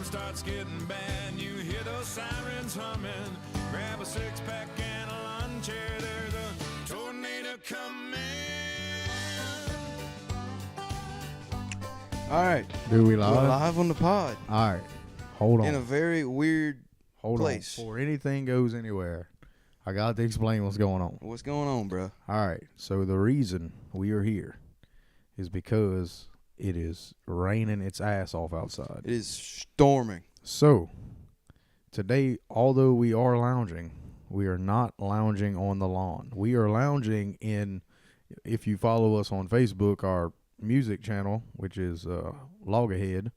starts getting bad. You hear those sirens humming. Grab a six-pack and a lawn chair. There's a tornado coming. All right. Do we We're live? live on the pod. All right. Hold on. In a very weird Hold place. on. Before anything goes anywhere, I got to explain what's going on. What's going on, bro? All right. So the reason we are here is because it is raining its ass off outside. It is storming. So today, although we are lounging, we are not lounging on the lawn. We are lounging in, if you follow us on Facebook, our music channel, which is Loungin,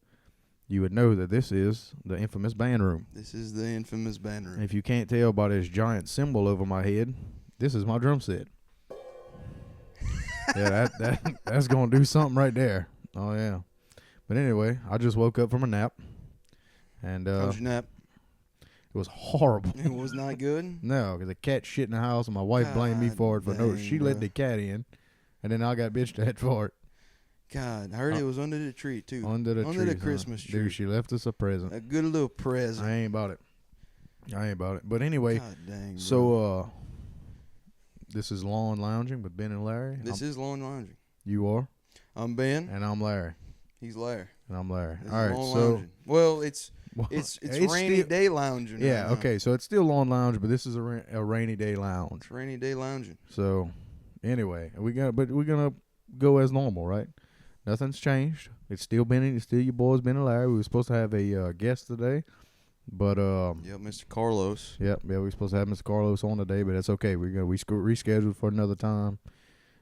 you would know that this is the infamous band room. This is the infamous band room. And if you can't tell by this giant symbol over my head, this is my drum set. Yeah, that's gonna do something right there. Oh yeah. But anyway, I just woke up from a nap, and How's your nap? it was horrible. It was not good. No, because the cat shit in the house, and my wife blamed me for it for no. dang, She let bro. the cat in, and then I got bitched at for it. God, I heard it was under the tree too. Under the tree, Christmas tree. Dude, she left us a present. A good little present. I ain't about it. But anyway, God dang, bro. so this is Lawn Lounging with Ben and Larry. This is lawn lounging. You are, I'm Ben. and I'm Larry, He's Larry. and I'm Larry. This All is right, lawn so lounging. Well, it's rainy still, day lounging. yeah, right now. okay, so it's still Lawn Lounge, but this is a rainy day lounge. It's rainy day lounging. So anyway, we're gonna go as normal, right? Nothing's changed. It's still your boys Ben and Larry. We were supposed to have a guest today, but Yep, Mr. Carlos. yeah, we were supposed to have Mr. Carlos on today, but that's okay. We rescheduled for another time.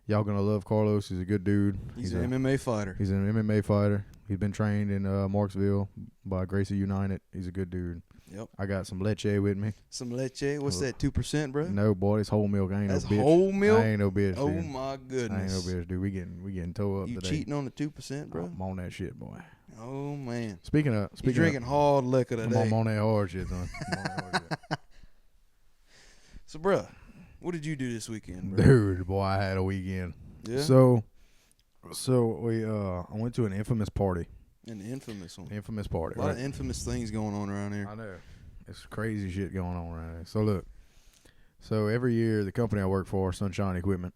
Y'all gonna love Carlos. He's a good dude. He's an MMA fighter. He's an MMA fighter. He's been trained in Marksville by Gracie United. He's a good dude. Yep. I got some leche with me. Some leche. What's that? 2%, bro? No, boy, it's whole milk. I ain't That's no bitch. whole milk? I ain't no bitch, Oh dude. my I ain't goodness. no bitch, dude. We getting towed up You today. cheating on the 2%, bro? I'm on that shit, boy. Oh man. Speaking of, You drinking hard liquor today. I'm on that hard shit, son. I'm on that hard shit. So, bro, what did you do this weekend, bro? Dude, boy, I had a weekend. Yeah. So we I went to an infamous party. An infamous one. Infamous party. A lot right? of infamous things going on around here. I know. It's crazy shit going on right there. So look. So every year the company I work for, Sunshine Equipment.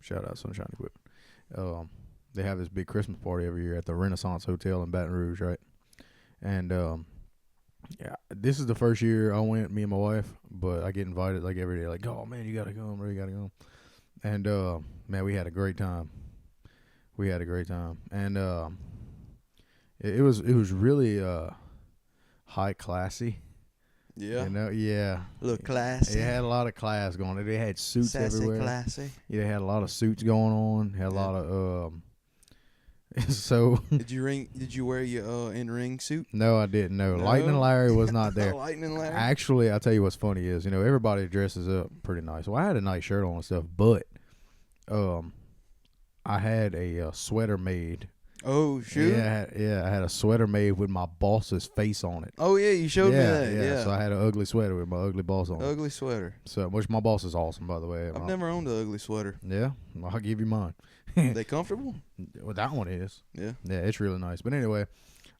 Shout out Sunshine Equipment. They have this big Christmas party every year at the Renaissance Hotel in Baton Rouge, right? And yeah, this is the first year I went, me and my wife, but I get invited like every day, like, oh man, you gotta come, bro, you gotta come. And man, we had a great time. And it was really high classy. Yeah. You know, yeah. A little classy. It had a lot of class going on. They had suits Sassy, everywhere. classy. Yeah, they had a lot of suits going on. Had a lot of so Did you wear your in-ring suit? no, I didn't. No, No? Lightning Larry was not there. Lightning Larry? Actually, I'll tell you what's funny is, everybody dresses up pretty nice. Well, I had a nice shirt on and stuff, but I had a sweater made. Oh, shoot. Yeah, I had a sweater made with my boss's face on it. Oh, yeah, you showed me that. Yeah. So I had an ugly sweater with my ugly boss on it. Ugly sweater. So, which my boss is awesome, by the way. I've never owned an ugly sweater. Yeah, I'll give you mine. They comfortable? Well, that one is. Yeah. Yeah, it's really nice. But anyway,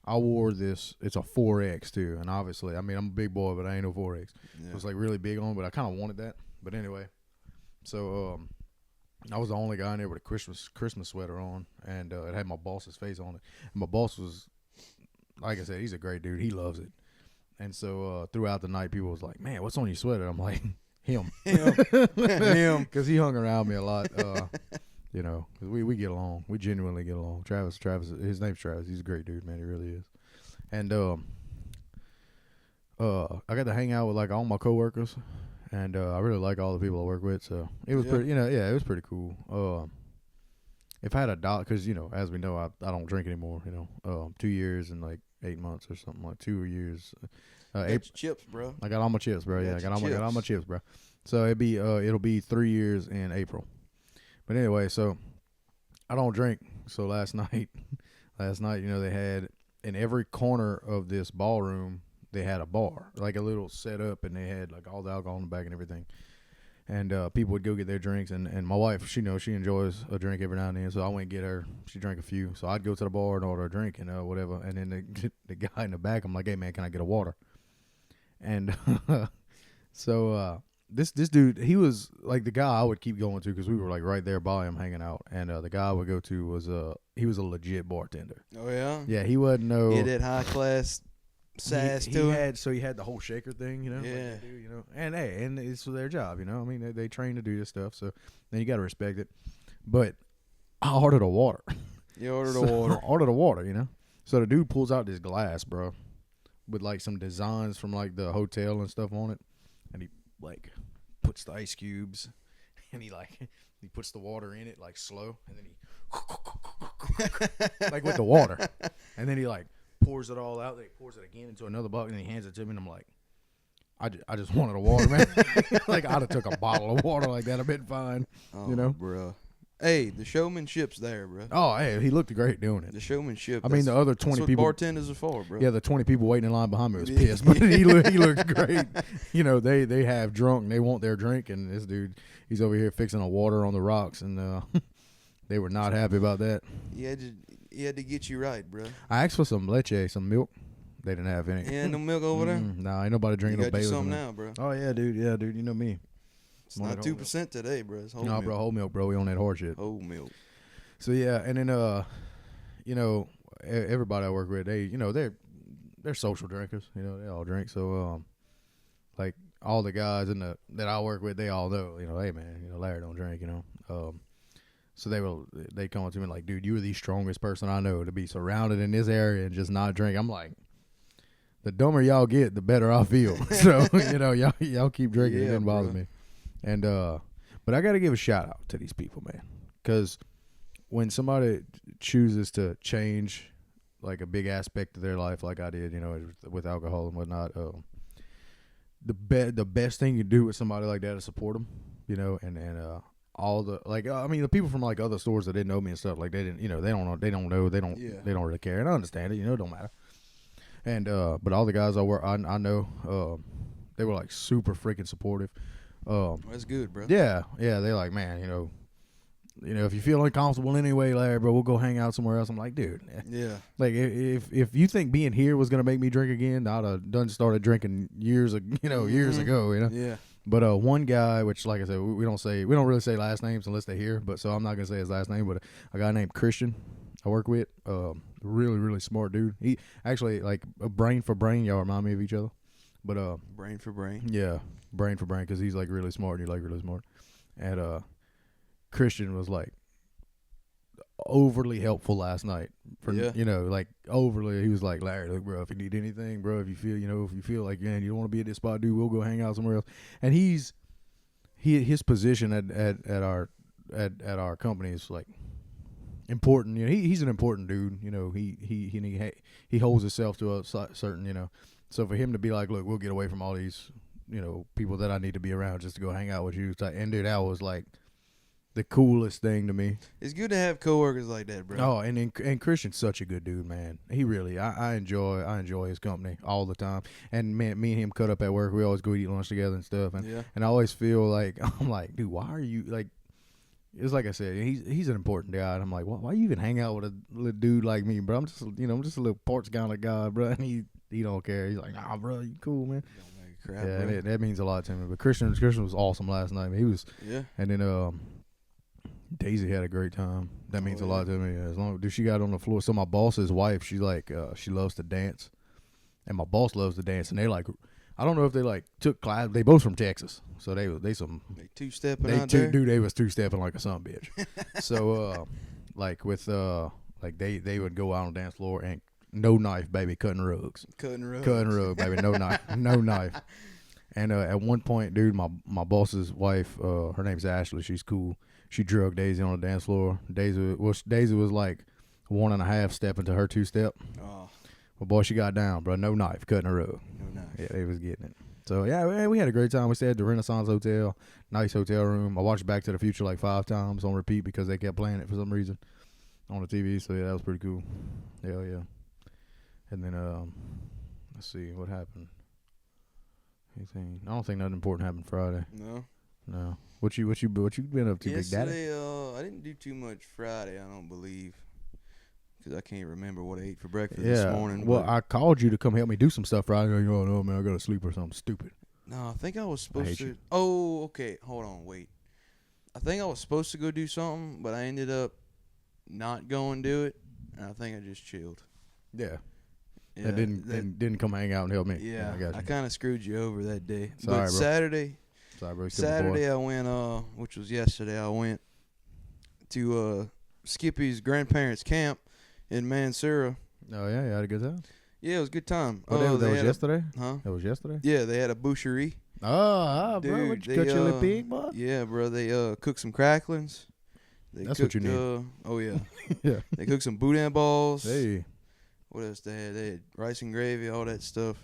I wore this. It's a 4X too, and obviously, I mean, I'm a big boy, but I ain't no 4X. Yeah. It was like really big on, but I kind of wanted that. But anyway, so I was the only guy in there with a Christmas sweater on, and it had my boss's face on it. And my boss was, like I said, he's a great dude. He loves it. And so throughout the night, people was like, "Man, what's on your sweater?" I'm like, "Him, Him. because he hung around me a lot." Cause we get along. We genuinely get along. Travis, his name's Travis. He's a great dude, man. He really is. And I got to hang out with like all my coworkers, and I really like all the people I work with. So it was pretty, it was pretty cool. If I had a dollar, because as we know, I don't drink anymore. 2 years and like 8 months or something, like 2 years. Chips, bro. I got all my chips, bro. Yeah, I got all my chips, bro. So it'll be 3 years in April. But anyway, so I don't drink. So last night, they had in every corner of this ballroom, they had a bar, like a little setup, and they had like all the alcohol in the back and everything. And people would go get their drinks, and my wife, she enjoys a drink every now and then, so I went and get her. She drank a few, so I'd go to the bar and order a drink and whatever. And then the guy in the back, I'm like, hey man, can I get a water? And so this dude, he was like the guy I would keep going to because we were like right there by him hanging out. And the guy I would go to was he was a legit bartender. Oh yeah. Yeah, he wasn't no. He had that high class sass he to him. he had the whole shaker thing, like Yeah. they do, and hey, and it's their job, I mean, they train to do this stuff, so then you got to respect it. But I ordered a water. You ordered a water. I ordered a water, So the dude pulls out this glass, bro, with like some designs from like the hotel and stuff on it, and he like puts the ice cubes, and he puts the water in it like slow, and then he like with the water, and then he like pours it all out. Then he pours it again into another bucket, and he hands it to me, and I'm like, I just wanted a water, man. Like I'd have took a bottle of water like that. I've been fine, bro. Hey, the showmanship's there, bro. Oh, hey, he looked great doing it. The showmanship. I mean, the other 20 that's people. what bartenders are for, bro. Yeah, the 20 people waiting in line behind me was pissed, but he looked great. They have drunk and they want their drink, and this dude, he's over here fixing a water on the rocks, and they were not happy about that. He had to get you right, bro. I asked for some leche, some milk. They didn't have any. Yeah, no milk over there? Nah, ain't nobody drinking You no got you Bailey's. some now, bro. Oh, yeah, dude. Yeah, dude. You know me. It's not 2% today, bro. It's whole No, milk. bro, whole milk, bro. We on that horse shit. Whole milk. So, yeah, and then, everybody I work with, they, they're social drinkers. They all drink. So, like, all the guys that I work with, they all know, hey, man, Larry don't drink, So they come up to me like, dude, you are the strongest person I know to be surrounded in this area and just not drink. I'm like, the dumber y'all get, the better I feel. So, y'all keep drinking. It didn't bother me. And, but I got to give a shout out to these people, man. Because when somebody chooses to change like a big aspect of their life, like I did, with alcohol and whatnot, the best thing you do with somebody like that is support them, and all the the people from like other stores that didn't know me and stuff, like they didn't, they don't really care, and I understand it, it don't matter. And but all the guys I know, they were like super freaking supportive. That's good, bro. Yeah, they're like, man, if you feel uncomfortable anyway, Larry, bro, we'll go hang out somewhere else. I'm like, dude, yeah. Like if you think being here was gonna make me drink again, I'd have done started drinking years ago, Yeah. But one guy, which like I said, we don't really say last names unless they're here. But so I'm not gonna say his last name. But a guy named Christian, I work with, really really smart dude. He actually like a brain for brain. Y'all remind me of each other. But brain for brain. Yeah, brain for brain, because he's like really smart. And you're like really smart. And Christian was like overly helpful last night. Like overly. He was like, Larry, look, bro, if you need anything, bro, if you feel like, man, you don't want to be at this spot, dude, we'll go hang out somewhere else. And his position at our company is like important. He's an important dude. He holds himself to a certain, so for him to be like, look, we'll get away from all these, people that I need to be around just to go hang out with you. And dude, that was like the coolest thing to me. It's good to have coworkers like that, bro. Oh, and Christian's such a good dude, man. He really, I enjoy his company all the time. And man, me and him cut up at work. We always go eat lunch together and stuff. And I always feel like, I'm like, dude, why are you like? It's like I said, he's an important guy. And I'm like, why you even hang out with a little dude like me, bro? I'm just a little parts kind of guy, bro. And he don't care. He's like, nah, bro, you cool, man. Don't make crap, bro. That means a lot to me. But Christian was awesome last night. He was, and then Daisy had a great time. That means a lot to me. As long as she got on the floor. So my boss's wife, she's like, she loves to dance, and my boss loves to dance. And they like, I don't know if they like took class. They both from Texas, so they two-stepping out there. Dude, they was two-stepping like a son bitch. So like with like they would go out on the dance floor and no knife, baby, cutting rugs, baby, no knife, no knife. And at one point, dude, my boss's wife, her name's Ashley. She's cool. She drugged Daisy on the dance floor. Daisy was like 1.5 step into her 2-step. Oh. But boy, she got down, bro. No knife, cutting her up. No knife. Yeah, they was getting it. So yeah, we had a great time. We stayed at the Renaissance Hotel, nice hotel room. I watched Back to the Future like 5 times on repeat because they kept playing it for some reason on the TV. So yeah, that was pretty cool. Hell yeah. And then let's see what happened. Anything? I don't think nothing important happened Friday. No. No. What you been up to, Big Daddy? Yesterday, I didn't do too much Friday, I don't believe. Because I can't remember what I ate for breakfast Yeah. this morning. Well, but I called you to come help me do some stuff Friday. You go, no, man, I got to sleep or something stupid. no, I think I was I supposed hate to. you. Oh, okay. Hold on, wait. I think I was supposed to go do something, but I ended up not going to do it. And I think I just chilled. Yeah. Yeah, That didn't come hang out and help me. Yeah, I got you. I kind of screwed you over that day. Sorry, But bro. Saturday, Sorry, bro. Still my boy. I went, which was yesterday, I went to Skippy's grandparents' camp in Mansura. Oh yeah, you had a good time. Yeah, it was a good time. What day? That was yesterday. Huh? That was yesterday. Yeah, they had a boucherie. Oh, bro, Dude, what you they, cut your little pig, boy? Yeah, bro, they cooked some cracklings. That's what you need. Oh yeah, Yeah. they cooked some boudin balls. Hey. What else they had? They had rice and gravy, all that stuff.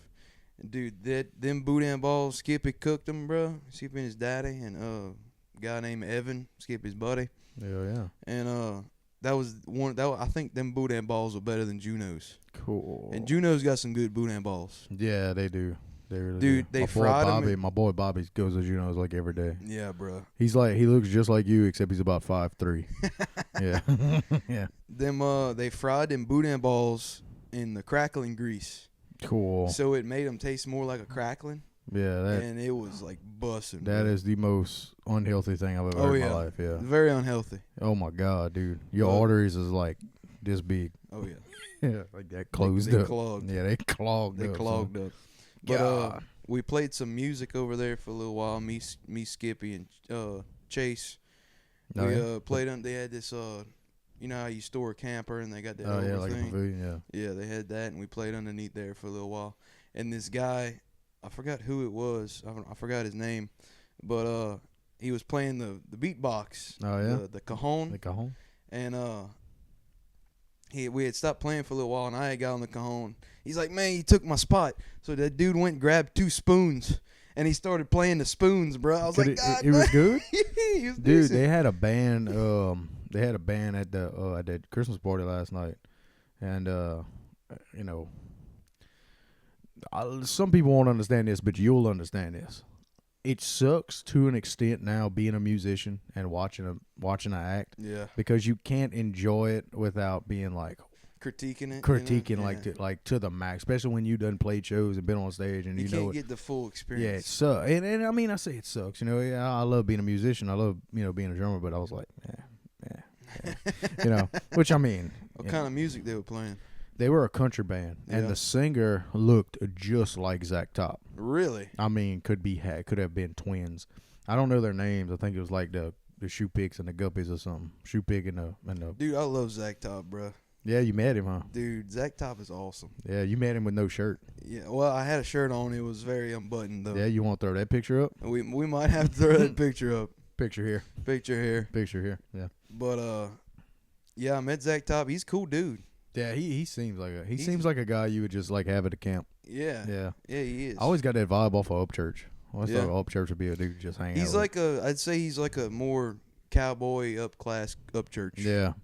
And dude, them boudin balls, Skippy cooked them, bro. Skippy and his daddy, and a guy named Evan, Skippy's buddy. Yeah. And that was one. I think them boudin balls were better than Juno's. Cool. And Juno's got some good boudin balls. Yeah, they do. They really Dude, do. they my boy fried 'em Bobby, in- my boy Bobby goes to Juno's like every day. Yeah, bro. He looks just like you, except he's about 5'3". Yeah. Yeah. They fried them boudin balls in the crackling grease, Cool. so it made them taste more like a crackling, Yeah, and it was like busting. that bro. is the most unhealthy thing I've ever Oh, heard in yeah. my life. Yeah. Very unhealthy. Oh my god, dude. Your But- arteries is like this big. Oh yeah, Yeah, like that closed they up. clogged. Yeah, they clogged They up. clogged son. up. But God. we played some music over there for a little while. Me, Skippy, and Chase. Oh, we yeah? played on. They had this. You know how you store a camper and they got that Oh over yeah, like a thing. pavilion. Yeah. Yeah, they had that, and we played underneath there for a little while. And this guy, I forgot who it was. I forgot his name, but he was playing the beatbox. Oh yeah. The cajon. The cajon. And we had stopped playing for a little while, and I had got on the cajon. He's like, man, you took my spot. So that dude went and grabbed 2 spoons, and he started playing the spoons, bro. I was like, God, it was good. he was Dude, decent. they had a band. They had a band at that Christmas party last night, and you know, some people won't understand this, but you'll understand this. It sucks to an extent now being a musician and watching an act Yeah, because you can't enjoy it without being like critiquing it. critiquing you know? like to the max, especially when you done played shows and been on stage and You you can't know it. get the full Yeah, it experience. sucks. And I mean, I say it sucks. You know, yeah, I love being a musician. I love, being a drummer. But I was like, yeah. Which I mean, What kind of music they were playing? they were a country band, and Yeah. the singer looked just like Zach Top. Really? I mean, could have been twins. I don't know their names. I think it was like the Shoe Picks and the Guppies or something. Shoe Pick and the. Dude, I love Zach Top, bro. Yeah, you met him, huh? Dude, Zach Top is awesome. Yeah, you met him with no shirt. Yeah, well, I had a shirt on. It was very unbuttoned, though. Yeah, you want to throw that picture up? We might have to throw that picture up. Picture here. Picture here. Picture here. Yeah. But, yeah, I met Zach Top. He's a cool dude. Yeah, he seems like a guy you would just like have at a camp. Yeah. Yeah. Yeah, he is. I always got that vibe off of Upchurch. I always Yeah. thought Upchurch would be a dude to just hang out He's with. like I'd say he's like a more cowboy upclass Upchurch. Yeah.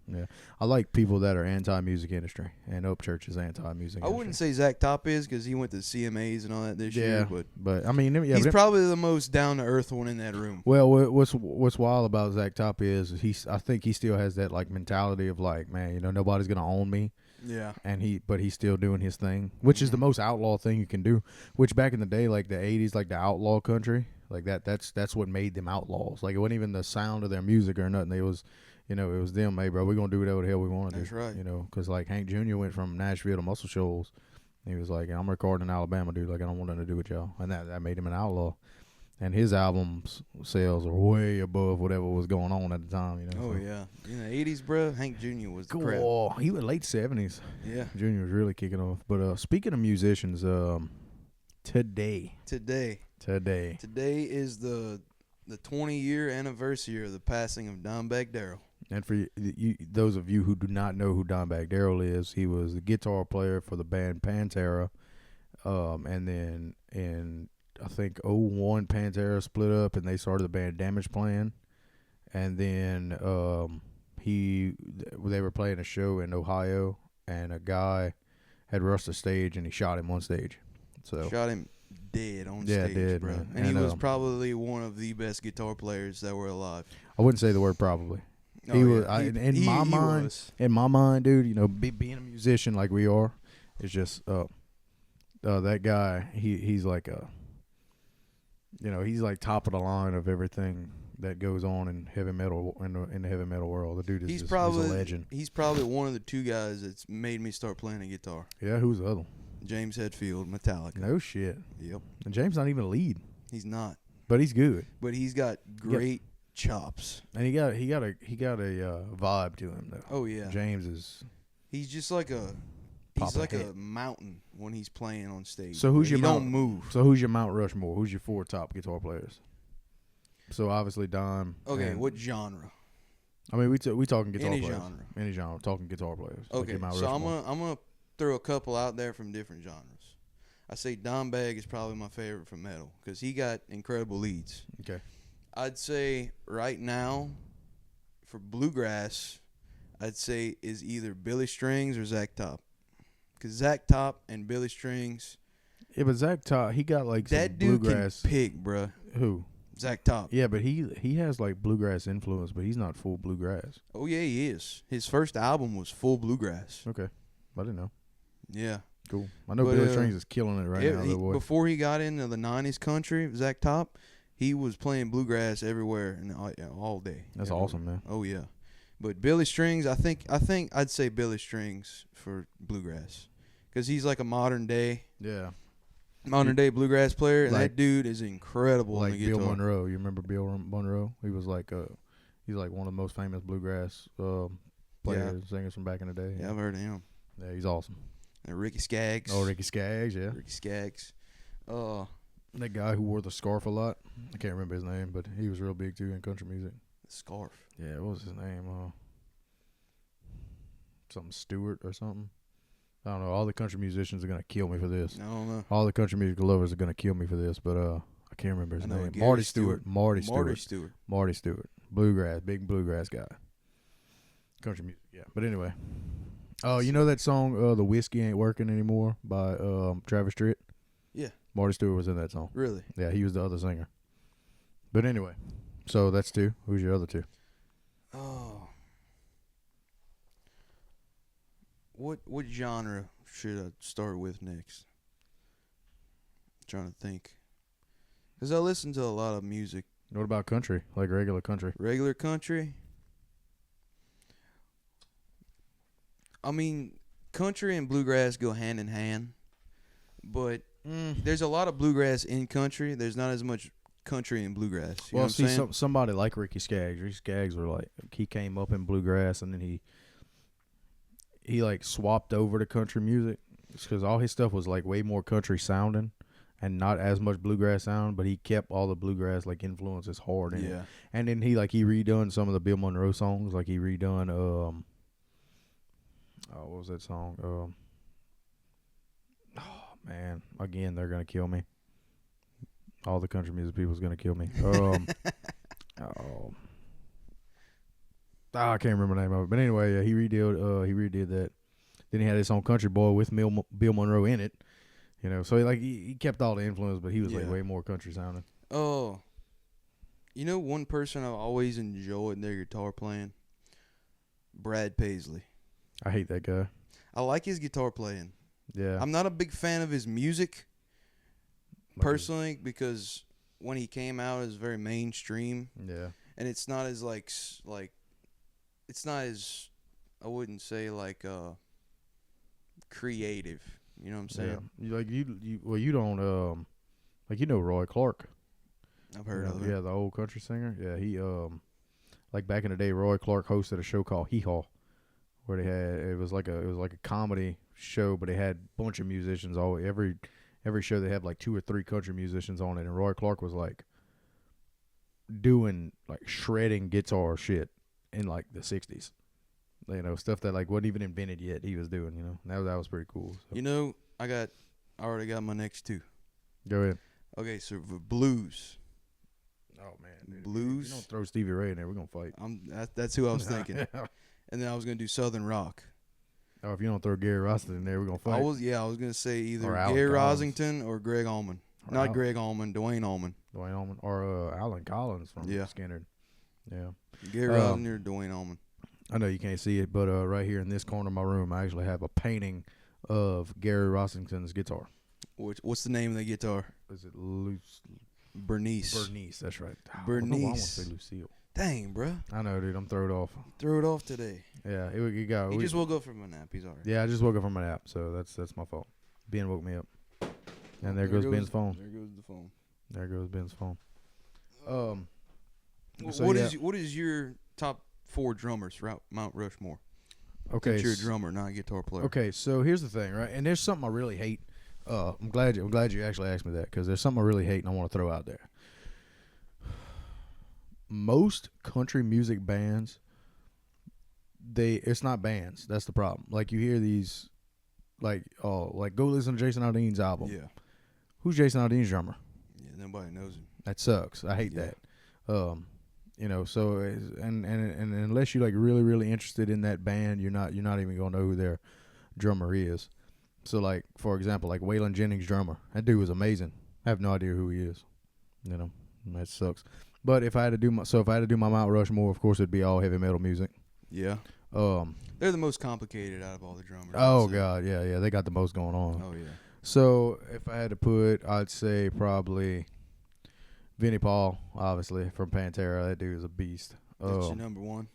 I like people that are anti-music industry, and Upchurch is anti-music I wouldn't say Zach Top is because he went to CMAs and all that this year, but I mean, yeah, he's but- probably the most down-to-earth one in that room. well, what's wild about Zach Top is I think he still has that like mentality of like, man, nobody's gonna own me. Yeah. And he's still doing his thing, which is the most outlaw thing you can do. Which back in the day, like the '80s, like the outlaw country, like that's what made them outlaws. Like it wasn't even the sound of their music or nothing. It was them. Hey, bro, we're gonna do whatever the hell we want to do. That's right. Because like Hank Jr. went from Nashville to Muscle Shoals. He was like, I'm recording in Alabama, dude. Like I don't want nothing to do with y'all, and that made him an outlaw. And his albums sales are way above whatever was going on at the time. Oh, yeah. In the 80s, bro, Hank Jr. was the crap. Cool. He was late 70s. Yeah. Junior was really kicking off. But speaking of musicians, today is the 20-year anniversary of the passing of Dimebag Darrell. and for those of you who do not know who Dimebag Darrell is, he was the guitar player for the band Pantera, and then in I think '01 Pantera split up and they started the band Damage Plan, and then they were playing a show in Ohio and a guy had rushed the stage and he shot him on stage. So Shot him dead on Yeah, stage, dead, bro. man. And he And, was probably one of the best guitar players that were alive. I wouldn't say the word probably. He Oh, was. yeah. In my mind, was. in my mind, dude. You know, being a musician like we are, it's just that guy. He's like a. You know, he's like top of the line of everything that goes on in heavy metal in the heavy metal world. The dude is He's he's probably a legend. He's probably one of the two guys that's made me start playing the guitar. Yeah, who's the other one? James Hetfield, Metallica. No shit. Yep. And James not even a lead, He's not, but he's good. but he's got great chops. And he got a vibe to him though. Oh yeah. James is. He's just like a Papa a hit. mountain when he's playing on stage. So who's your he Mount, don't move. So who's your Mount Rushmore? Who's your 4 top guitar players? So obviously Don. Okay, and- what genre? I mean, we talking guitar Any players. genre. Any genre. Talking guitar players. Like Okay, your Mount so Rushmore. I'm gonna throw a couple out there from different genres. I say Don Bag is probably my favorite from metal because he got incredible leads. Okay. I'd say right now, for bluegrass, I'd say is either Billy Strings or Zach Top. Because Zach Top and Billy Strings, Yeah, but Zach Top, he got like some that dude bluegrass. can pick, bruh. Who? Zach Top. Yeah, but he has like bluegrass influence, but he's not full bluegrass. Oh yeah, he is. His first album was full bluegrass. Okay, I didn't know. Yeah. Cool. I know But, Billy Strings is killing it right now. Though, boy. Before he got into the '90s country, Zach Top, he was playing bluegrass everywhere and all day. That's everywhere. awesome, man. Oh yeah, but Billy Strings, I think I'd say Billy Strings for bluegrass, because he's like a modern day bluegrass player, and Like- that dude is incredible on Like the guitar. Bill Monroe. You remember Bill Monroe? He was like he's like one of the most famous bluegrass players, singers from back in the day. Yeah, I've heard of him. Yeah, he's awesome. And Ricky Skaggs. Oh, Ricky Skaggs, yeah. Ricky Skaggs. That guy who wore the scarf a lot. I can't remember his name, but he was real big too in country music. Scarf. Yeah, what was his name? Something Stewart or something. I don't know. All the country musicians are gonna kill me for this. I don't know. All the country music lovers are gonna kill me for this, but I can't remember his I know name. Gary Marty Stewart. Stewart. Marty Stewart. Stewart. Bluegrass, big bluegrass guy. Country music, yeah. But anyway. Oh, you know that song, The Whiskey Ain't Working Anymore by Travis Tritt? Yeah. Marty Stewart was in that song. Really? Yeah, he was the other singer. But anyway, so that's 2. Who's your other 2? Oh. What genre should I start with next? Trying to think. Because I listen to a lot of music. What about country? Like regular country? Regular country. I mean, country and bluegrass go hand in hand. But there's a lot of bluegrass in country. There's not as much country in bluegrass. You know what I'm saying? Somebody like Ricky Skaggs. Ricky Skaggs were like, he came up in bluegrass and then he like swapped over to country music because all his stuff was like way more country sounding and not as much bluegrass sound, but he kept all the bluegrass like influences hard in it. And then he redone some of the Bill Monroe songs, like he redone what was that song? Oh man, again they're gonna kill me. All the country music people's gonna kill me. I can't remember the name of it, but anyway, yeah, he redid that. Then he had his own Country Boy with Bill Monroe in it, you know. So he kept all the influence, but he was like way more country sounding. Oh, you know, one person I've always enjoyed their guitar playing, Brad Paisley. I hate that guy. I like his guitar playing. Yeah, I'm not a big fan of his music personally, because when he came out, it was very mainstream. Yeah, and it's not as it's not as, I wouldn't say creative. You know what I'm saying? yeah. You don't like, you know, Roy Clark. I've heard of it. Yeah, the old country singer. Yeah, he like back in the day, Roy Clark hosted a show called Hee Haw, where it was like a comedy show, but they had a bunch of musicians. Every show they had like 2 or 3 country musicians on it, and Roy Clark was like doing like shredding guitar shit in like the 60s. You know, stuff that like wasn't even invented yet. He was doing, you know. That was pretty cool. So. You know, I already got my next 2. Go ahead. Okay, so for blues. Oh man, dude. Blues. You don't throw Stevie Ray in there, we're gonna fight. That's who I was thinking. And then I was gonna do Southern rock. If you don't throw Gary Rossington in there, we're gonna fight. I was gonna say either Or Alec Gary Collins. Rosington or Greg Allman. Not Greg Allman, Dwayne Allman. Dwayne Allman. Or Alan Collins from Skinner. Yeah. Gary Rosner, Dwayne Allman. I know you can't see it, but right here in this corner of my room, I actually have a painting of Gary Rossington's guitar. What's the name of the guitar? Is it Bernice. Bernice, that's right. Bernice. I want to say Lucille. Dang, bro. I know, dude. I'm thrown off. Threw it off today. Yeah, it got. He just woke up from a nap. He's all right. Yeah, I just woke up from my nap, so that's my fault. Ben woke me up. And there goes Ben's phone. There goes the phone. There goes Ben's phone. What is your top 4 drummers throughout Mount Rushmore? Okay, Since you're a drummer, not a guitar player. Okay, so here's the thing, right? And there's something I really hate. I'm glad you actually asked me that, because there's something I really hate and I want to throw out there. Most country music bands, it's not bands. That's the problem. Like you hear these, like go listen to Jason Aldean's album. Yeah. Who's Jason Aldean's drummer? Yeah, nobody knows him. That sucks. I hate that. So and unless you're like really really interested in that band, you're not even gonna know who their drummer is. So like for example, like Waylon Jennings' drummer, that dude was amazing. I have no idea who he is. That sucks. But if I had to do my Mount Rushmore, of course it'd be all heavy metal music. Yeah. They're the most complicated out of all the drummers. Oh God, yeah, they got the most going on. Oh yeah. So if I had to put, I'd say probably Vinnie Paul, obviously from Pantera. That dude is a beast. That's your number 1.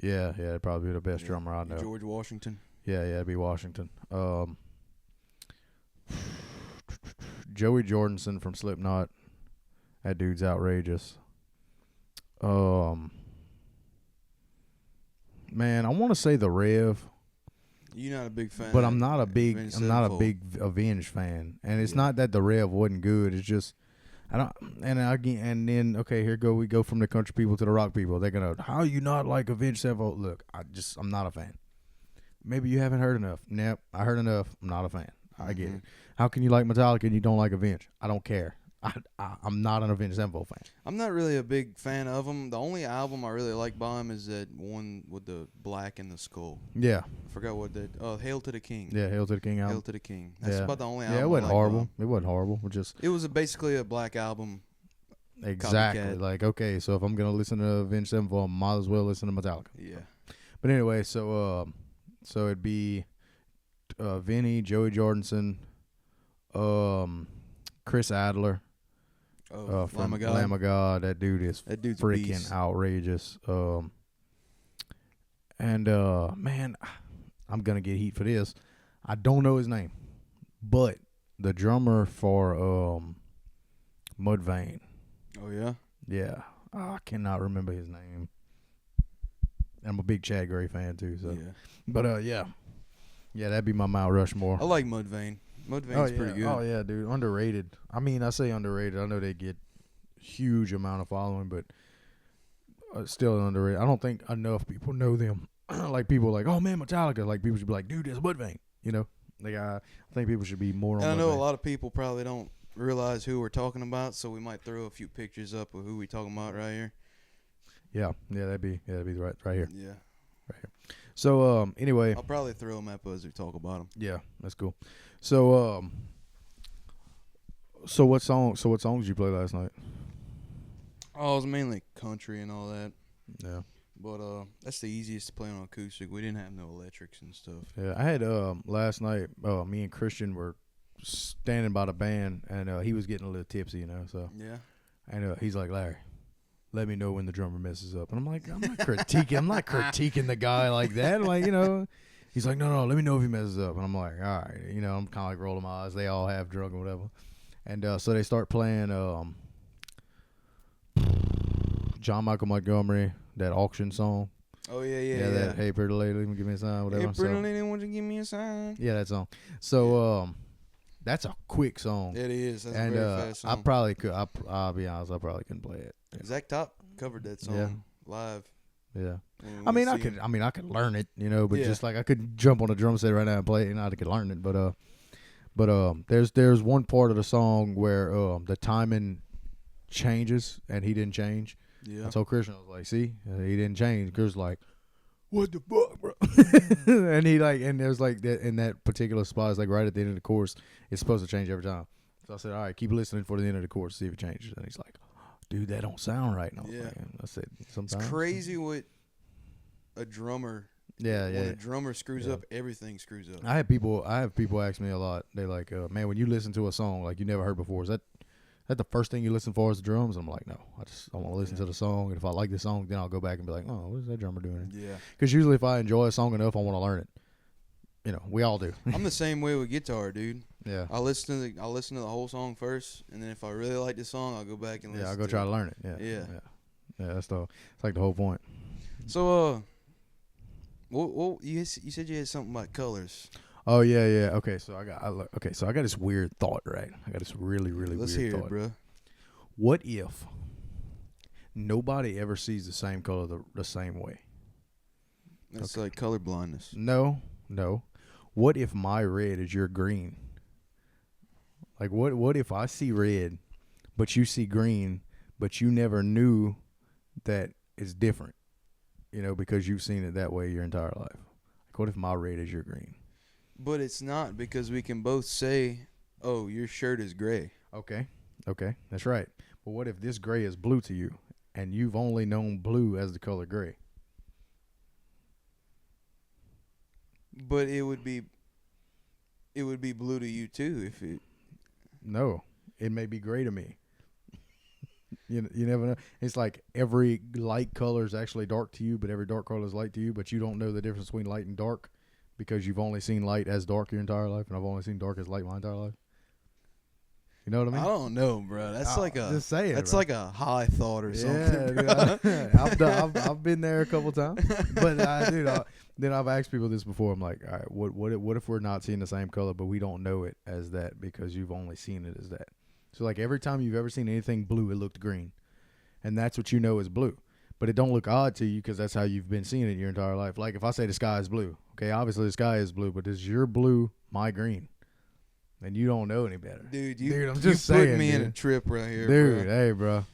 Yeah, it'd probably be the best drummer I know. George Washington. Yeah, it'd be Washington. Joey Jordison from Slipknot. That dude's outrageous. Man, I want to say the Rev. You're not a big fan, but I'm not a big Avenged fan, and it's not that the Rev wasn't good. It's just I don't. And then okay, we go from the country people to the rock people. They're gonna, how you not like Avenged Sevenfold? Look, I'm not a fan. Maybe you haven't heard enough. Nope, I heard enough. I'm not a fan. I get it. How can you like Metallica and you don't like Avenged? I don't care. I'm not an Avenged Sevenfold fan. I'm not really a big fan of them. The only album I really like by them is that one with the black and the skull. Yeah. I forgot what that. Hail to the King. Yeah, Hail to the King album. Hail to the King. That's about the only album. Yeah, it wasn't horrible. It wasn't horrible. It was basically a black album. Exactly. Copycat. Like, okay, so if I'm gonna listen to Avenged Sevenfold, I might as well listen to Metallica. Yeah. But anyway, so it'd be Vinny, Joey Jordison, Chris Adler. From Lamb of God. That dude's freaking beast. Outrageous. Man, I'm gonna get heat for this. I don't know his name, but the drummer for Mudvayne. Oh yeah. Yeah, I cannot remember his name. I'm a big Chad Gray fan too. So, yeah. But yeah, that'd be my Mount Rushmore. I like Mudvayne. Mudvayne's pretty good. Oh yeah, dude, underrated. I mean, I say underrated. I know they get huge amount of following, but still underrated. I don't think enough people know them. Like people like, oh man, Metallica. Like people should be like, dude, that's Mudvayne. Like I think people should be more. And I know a lot of people probably don't realize who we're talking about, so we might throw a few pictures up of who we talking about right here. Yeah, that'd be right here. Yeah, right here. So anyway, I'll probably throw them up as we talk about them. Yeah, that's cool. So so what songs did you play last night? Oh, it was mainly country and all that. Yeah. But that's the easiest to play on acoustic. We didn't have no electrics and stuff. Yeah, I had last night. Me and Christian were standing by the band, and he was getting a little tipsy, So yeah. And he's like, Larry, let me know when the drummer messes up. And I'm like, I'm not critiquing the guy like that. Like, he's like, no, let me know if he messes up. And I'm like, all right, I'm kind of like rolling my eyes. They all have drunk or whatever. And so they start playing John Michael Montgomery, that auction song. Oh yeah. That Hey Pretty Lady, give me a sign, whatever. Hey Pretty Lady, won't you give me a sign? Yeah, that song. So that's a quick song. It is. That's a very fast song. I probably could. I'll be honest. I probably couldn't play it. Zach Top covered that song live. Yeah. I mean, I could learn it, but just like I couldn't jump on a drum set right now and play it, I could learn it. But there's one part of the song where the timing changes and he didn't change. Yeah. I told Christian, I was like, see, he didn't change. Chris was like, what the fuck, bro? And he and there's like that in that particular spot, it's like right at the end of the chorus, it's supposed to change every time. So I said, all right, keep listening for the end of the chorus, see if it changes. And he's like, dude, that don't sound right. And I said, sometimes. It's crazy what a drummer. Yeah. When a drummer screws up, everything screws up. I have people ask me a lot. They like, man, when you listen to a song like you never heard before, is that the first thing you listen for is the drums? And I'm like, no, I want to listen to the song. And if I like the song, then I'll go back and be like, oh, what is that drummer doing? Yeah. Because usually if I enjoy a song enough, I want to learn it. You know, we all do. I'm the same way with guitar, dude. Yeah. I'll listen to the whole song first, and then if I really like the song, I'll go back and listen. Yeah, I'll go try to learn it. Yeah. That's it's like the whole point. So, well, you said you had something about colors. Oh yeah. Okay, so I got this weird thought, right? I got this really weird thought. Let's hear it, bro. What if nobody ever sees the same color the same way? That's like color blindness. No. What if my red is your green? Like what if I see red, but you see green, but you never knew that it's different, you know, because you've seen it that way your entire life. Like what if my red is your green? But it's not, because we can both say, oh, your shirt is gray. Okay, that's right. But what if this gray is blue to you, and you've only known blue as the color gray? But it would be blue to you too if it. No, it may be gray to me. You never know. It's like every light color is actually dark to you, but every dark color is light to you, but you don't know the difference between light and dark because you've only seen light as dark your entire life, and I've only seen dark as light my entire life. You know what I mean? I don't know, bro. That's just saying, that's bro. like a high thought or something. Yeah, dude, I've been there a couple times, but then I've asked people this before. I'm like, all right, what if we're not seeing the same color, but we don't know it as that because you've only seen it as that? So like every time you've ever seen anything blue, it looked green, and that's what you know is blue. But it don't look odd to you because that's how you've been seeing it your entire life. Like if I say the sky is blue, okay, obviously the sky is blue, but is your blue my green? And you don't know any better. Dude, I'm just saying, put me in dude. a trip right here, Dude, bro. hey, bro.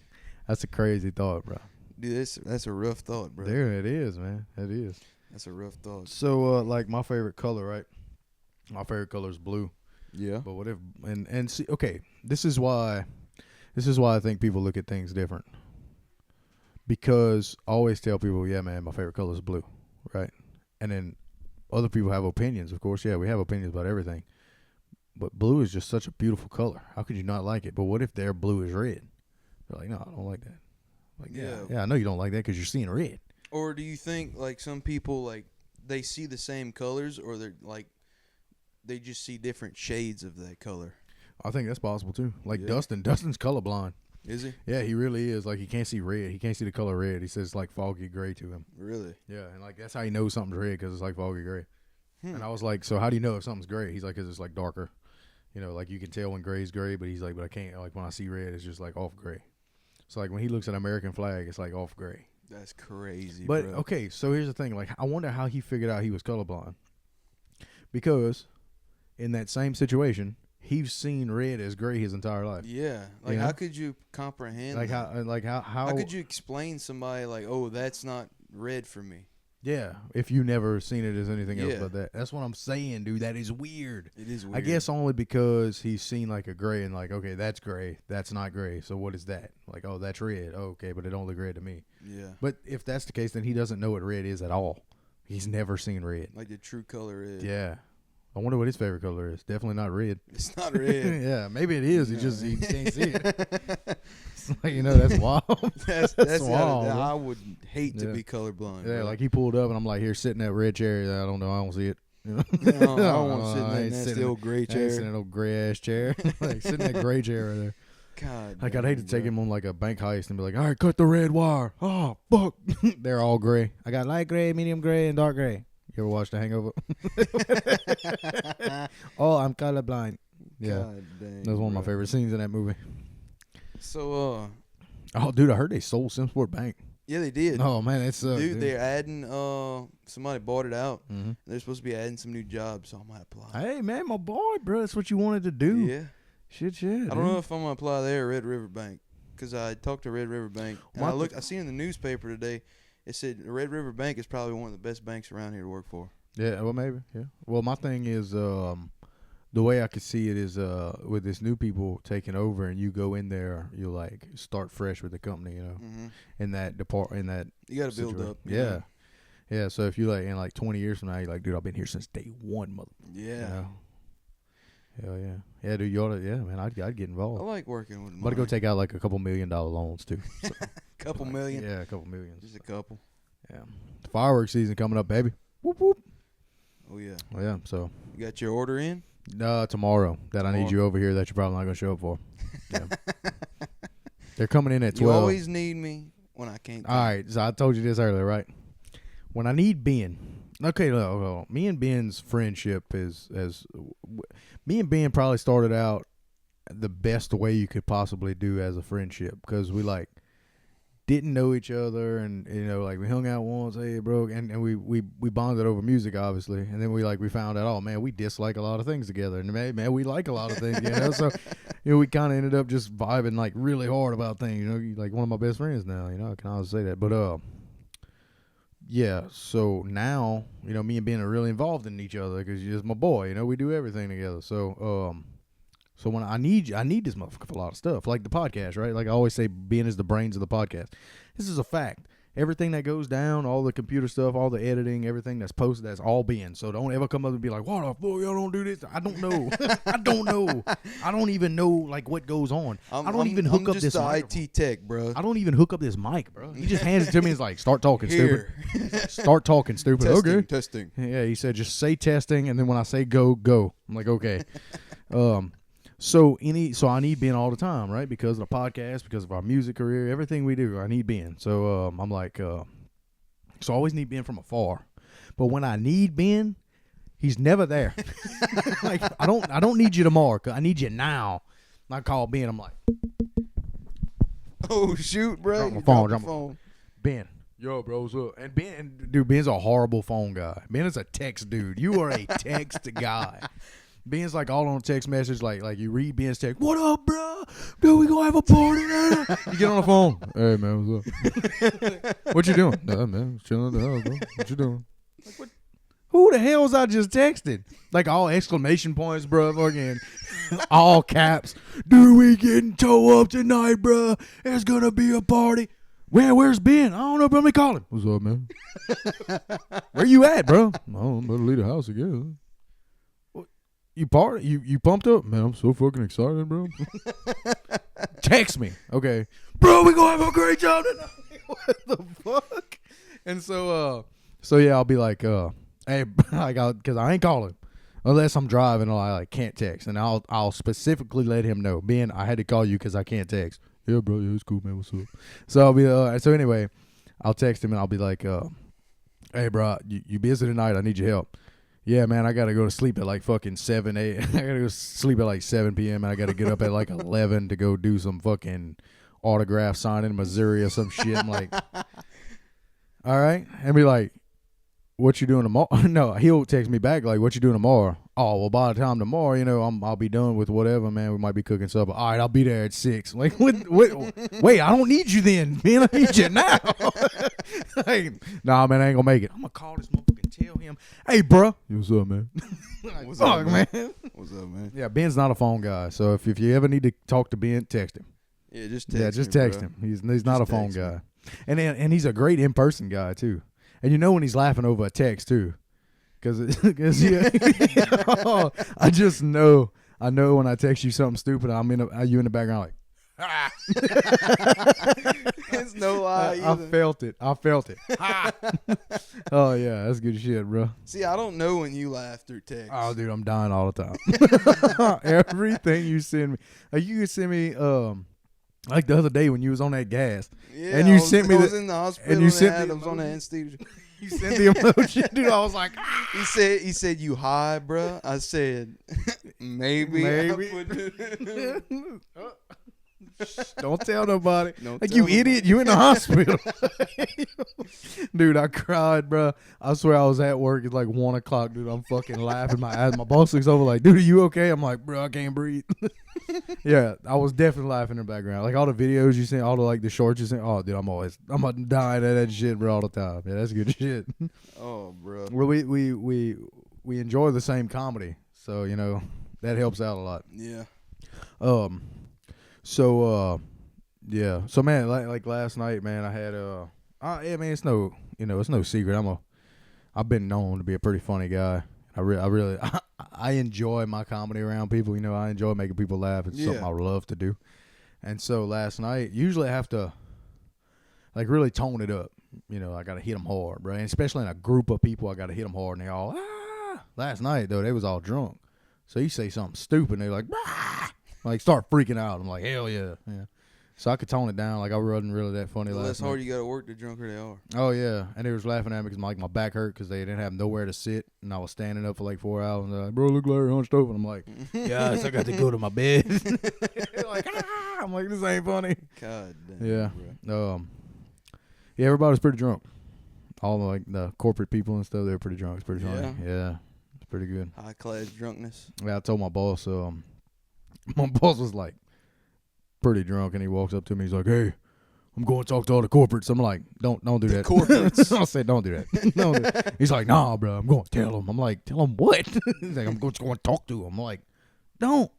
That's a crazy thought, bro. Dude, that's a rough thought, bro. Dude, it is, man. It is. That's a rough thought. So, like, my favorite color, right? My favorite color is blue. Yeah. But what if, and see, okay, this is why I think people look at things different. Because I always tell people, yeah, man, my favorite color is blue, right? And then other people have opinions, of course. Yeah, we have opinions about everything. But blue is just such a beautiful color. How could you not like it? But what if their blue is red? They're like, no, I don't like that. Like, yeah, I know you don't like that because you're seeing red. Or do you think, like, some people, like, they see the same colors, or they're, like, they just see different shades of that color? I think that's possible, too. Like, Dustin's colorblind. Is he? Yeah, he really is. Like, he can't see red. He can't see the color red. He says it's like foggy gray to him. Really? Yeah, and, like, that's how he knows something's red, because it's like foggy gray. And I was like, so how do you know if something's gray? He's like, because it's, like, darker. You know, like, you can tell when gray's gray, but he's like, but I can't. Like, when I see red, it's just, like, off gray. So, like, when he looks at an American flag, it's, like, off gray. That's crazy, But, bro. okay, so here's the thing. Like, I wonder how he figured out he was colorblind. Because in that same situation, he's seen red as gray his entire life. Yeah. Like, how could you comprehend How could you explain somebody, like, oh, that's not red for me? Yeah, if you never seen it as anything else but that. That's what I'm saying, dude. That is weird. It is weird. I guess only because he's seen, like, a gray and, like, okay, that's gray. That's not gray. So what is that? Like, oh, that's red. Oh, okay, but it don't look red to me. Yeah. But if that's the case, then he doesn't know what red is at all. He's never seen red. Like the true color is. Yeah. I wonder what his favorite color is. Definitely not red. It's not red. Yeah, maybe it is. He can't see it. It's like, that's wild. That's wild. I would hate to be colorblind. Yeah, bro. like he pulled up and I'm like, here, sit in that red chair. I don't know. I don't see it. I don't want to sit in that nasty old gray I ain't chair. sitting in that old gray ass chair. Like, sit in that gray chair right there. God. Like, I'd hate to take him on like a bank heist and be like, all right, cut the red wire. Oh, fuck. They're all gray. I got light gray, medium gray, and dark gray. You ever watched The Hangover? Oh, I'm colorblind. Yeah. God dang, that was one of my favorite scenes in that movie. So, oh, dude, I heard they sold Simsport Bank. yeah, they did. Oh, man, it's dude, they're adding, somebody bought it out. Mm-hmm. They're supposed to be adding some new jobs, so I might apply. Hey, man, my boy, bro, that's what you wanted to do. Yeah. Shit. I don't know if I'm going to apply there or Red River Bank, because I talked to Red River Bank. And I seen in the newspaper today, it said Red River Bank is probably one of the best banks around here to work for. Yeah, well, maybe, yeah. Well, my thing is the way I could see it is with this new people taking over, and you go in there, you like start fresh with the company, in that in that you got to build up. Yeah. Yeah, so if you like in like 20 years from now, you're like, dude, I've been here since day one, mother. Yeah. Hell yeah. Yeah, dude, you ought to, man, I'd get involved. I like working with money. I'm about to go take out like a $2 million loans, too. So, couple million? Yeah, a couple million. Just a couple. Yeah. Fireworks season coming up, baby. Whoop, whoop. Oh, yeah. Oh, yeah, so. You got your order in? Tomorrow that I need you over here that you're probably not going to show up for. Yeah. They're coming in at 12. You always need me when I can't. All right, so I told you this earlier, right? When I need Ben, okay, look, me and Ben's friendship me and Ben probably started out the best way you could possibly do as a friendship, because we like didn't know each other, and like we hung out once, hey bro, and we bonded over music, obviously, and then we found out, oh man, we dislike a lot of things together, and man we like a lot of things, so we kind of ended up just vibing like really hard about things, like one of my best friends now, I can always say that, but yeah, so now, me and Ben are really involved in each other because you're just my boy, we do everything together. So, so when I need this motherfucker for a lot of stuff, like the podcast, right? Like I always say, Ben is the brains of the podcast. This is a fact. Everything that goes down, all the computer stuff, all the editing, everything that's posted, that's all Ben. So don't ever come up and be like, what the fuck, y'all don't do this? I don't know. I don't know. I don't even know, like, what goes on. I don't even hook up this mic. I'm just IT tech, bro. I don't even hook up this mic, bro. He just hands it to me and is like, start talking, stupid. Start talking, stupid. Testing, okay. Testing. Yeah, he said, just say testing, and then when I say go, go. I'm like, okay. So I need Ben all the time, right? Because of the podcast, because of our music career, everything we do, I need Ben. So I'm like, so I always need Ben from afar. But when I need Ben, he's never there. Like I don't need you tomorrow, 'cause I need you now. And I call Ben, I'm like, oh shoot, bro! Drop my phone. Ben. Yo, bro, what's up? And Ben's a horrible phone guy. Ben is a text dude. You are a text guy. Ben's like all on a text message, like you read Ben's text, what up, bro? Dude, we gonna have a party now? You get on the phone. Hey, man, what's up? What you doing? Nah, man, chilling at the house, bro. What you doing? Like, what? Who the hell was I just texted? Like all exclamation points, bro, fucking all caps. Dude, we getting toe up tonight, bro. There's gonna be a party. Where's Ben? I don't know, bro. Let me call him. What's up, man? Where you at, bro? I don't know, better leave the house again. You pumped up? Man, I'm so fucking excited, bro. Text me. Okay. Bro, we gonna have a great time tonight. What the fuck? And so yeah, I'll be like, hey, because I ain't calling. Unless I'm driving or I like can't text. And I'll specifically let him know. Ben, I had to call you because I can't text. Yeah, bro, yeah, it's cool, man. What's up? So I'll be, so anyway, I'll text him and I'll be like, hey, bro, you busy tonight? I need your help. Yeah, man, I got to go to sleep at like fucking 7 a.m. I got to go sleep at like 7 p.m. and I got to get up at like 11 to go do some fucking autograph signing in Missouri or some shit. I'm like, all right. And be like, what you doing tomorrow? No, he'll text me back like, what you doing tomorrow? Oh, well, by the time tomorrow, I'll be done with whatever, man. We might be cooking supper. All right, I'll be there at 6. I'm like, what? Wait, I don't need you then, man. I need you now. Like, nah, man, I ain't gonna make it. I'm gonna call this motherfucker and tell him, hey, bro. What's up, man? Like, what's up, man? What's up, man? Yeah, Ben's not a phone guy, so if you ever need to talk to Ben, text him. Yeah, just text him. He's not a phone guy, and he's a great in person guy too. And you know when he's laughing over a text too. Because yeah, I just know. I know when I text you something stupid, you in the background like, ah. It's no lie. I felt it. Oh yeah, that's good shit, bro. See, I don't know when you laugh through text. Oh, dude, I'm dying all the time. Everything you send me, like you can send me, like the other day when you was on that gas, yeah, and you sent me. I was in the hospital, and you sent me. I was on the anesthesia. You sent the emoji, dude. I was like, ah. He said you high, bro. I said maybe. Don't tell nobody. You idiot. You in the hospital. Dude, I cried, bro. I swear I was at work. It's like 1 o'clock, dude. I'm fucking laughing my ass. My boss looks over like, dude, are you okay? I'm like, bro, I can't breathe. Yeah, I was definitely laughing in the background. Like all the videos you sent, all the like the shorts you sent. Oh, dude, I'm dying at that shit, bro, all the time. Yeah, that's good shit. Oh, bro. Well, we enjoy the same comedy, so That helps out a lot. Yeah. So yeah. So man, like last night, man, I had I mean, it's no, it's no secret. I've been known to be a pretty funny guy. I really I enjoy my comedy around people. I enjoy making people laugh. It's something I love to do. And so last night, usually I have to like really tone it up. I got to hit them hard, bro. And especially in a group of people, I got to hit them hard. And they all, Last night, though, they was all drunk. So you say something stupid, and they're like, like start freaking out. I'm like, hell yeah. So I could tone it down. Like I wasn't really that funny the last less night. hard you got to work, the drunker they are. Oh, yeah. And they was laughing at me because my back hurt because they didn't have nowhere to sit. And I was standing up for like 4 hours. And they're like, bro, look like you're hunched over. And I'm like, guys, I got to go to my bed. Like, I'm like, this ain't funny. God damn. Yeah. Bro. Yeah, everybody's pretty drunk. All like the corporate people and stuff, they're pretty drunk. It's pretty funny. Yeah. It's pretty good. High class drunkenness. Yeah, I told my boss, my boss was like pretty drunk and he walks up to me, he's like, hey, I'm going to talk to all the corporates. I'm like, don't do that. Corporates. I said, don't do that. Don't do that. He's like, nah, bro, I'm going to tell them. I'm like, tell them what? He's like, I'm just going to talk to them. I'm like, don't,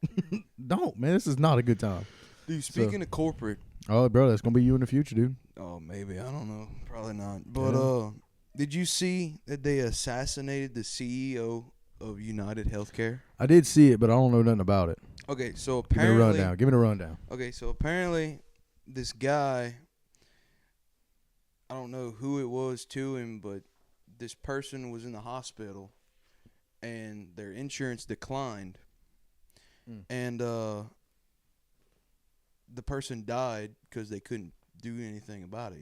man, this is not a good time. Dude, speaking of corporate. Oh, bro, that's going to be you in the future, dude. Oh, maybe. I don't know. Probably not. But did you see that they assassinated the CEO of United Healthcare? I did see it, but I don't know nothing about it. Okay, so apparently... Give me the rundown. Okay, so apparently this guy, I don't know who it was to him, but this person was in the hospital and their insurance declined. And the person died because they couldn't do anything about it,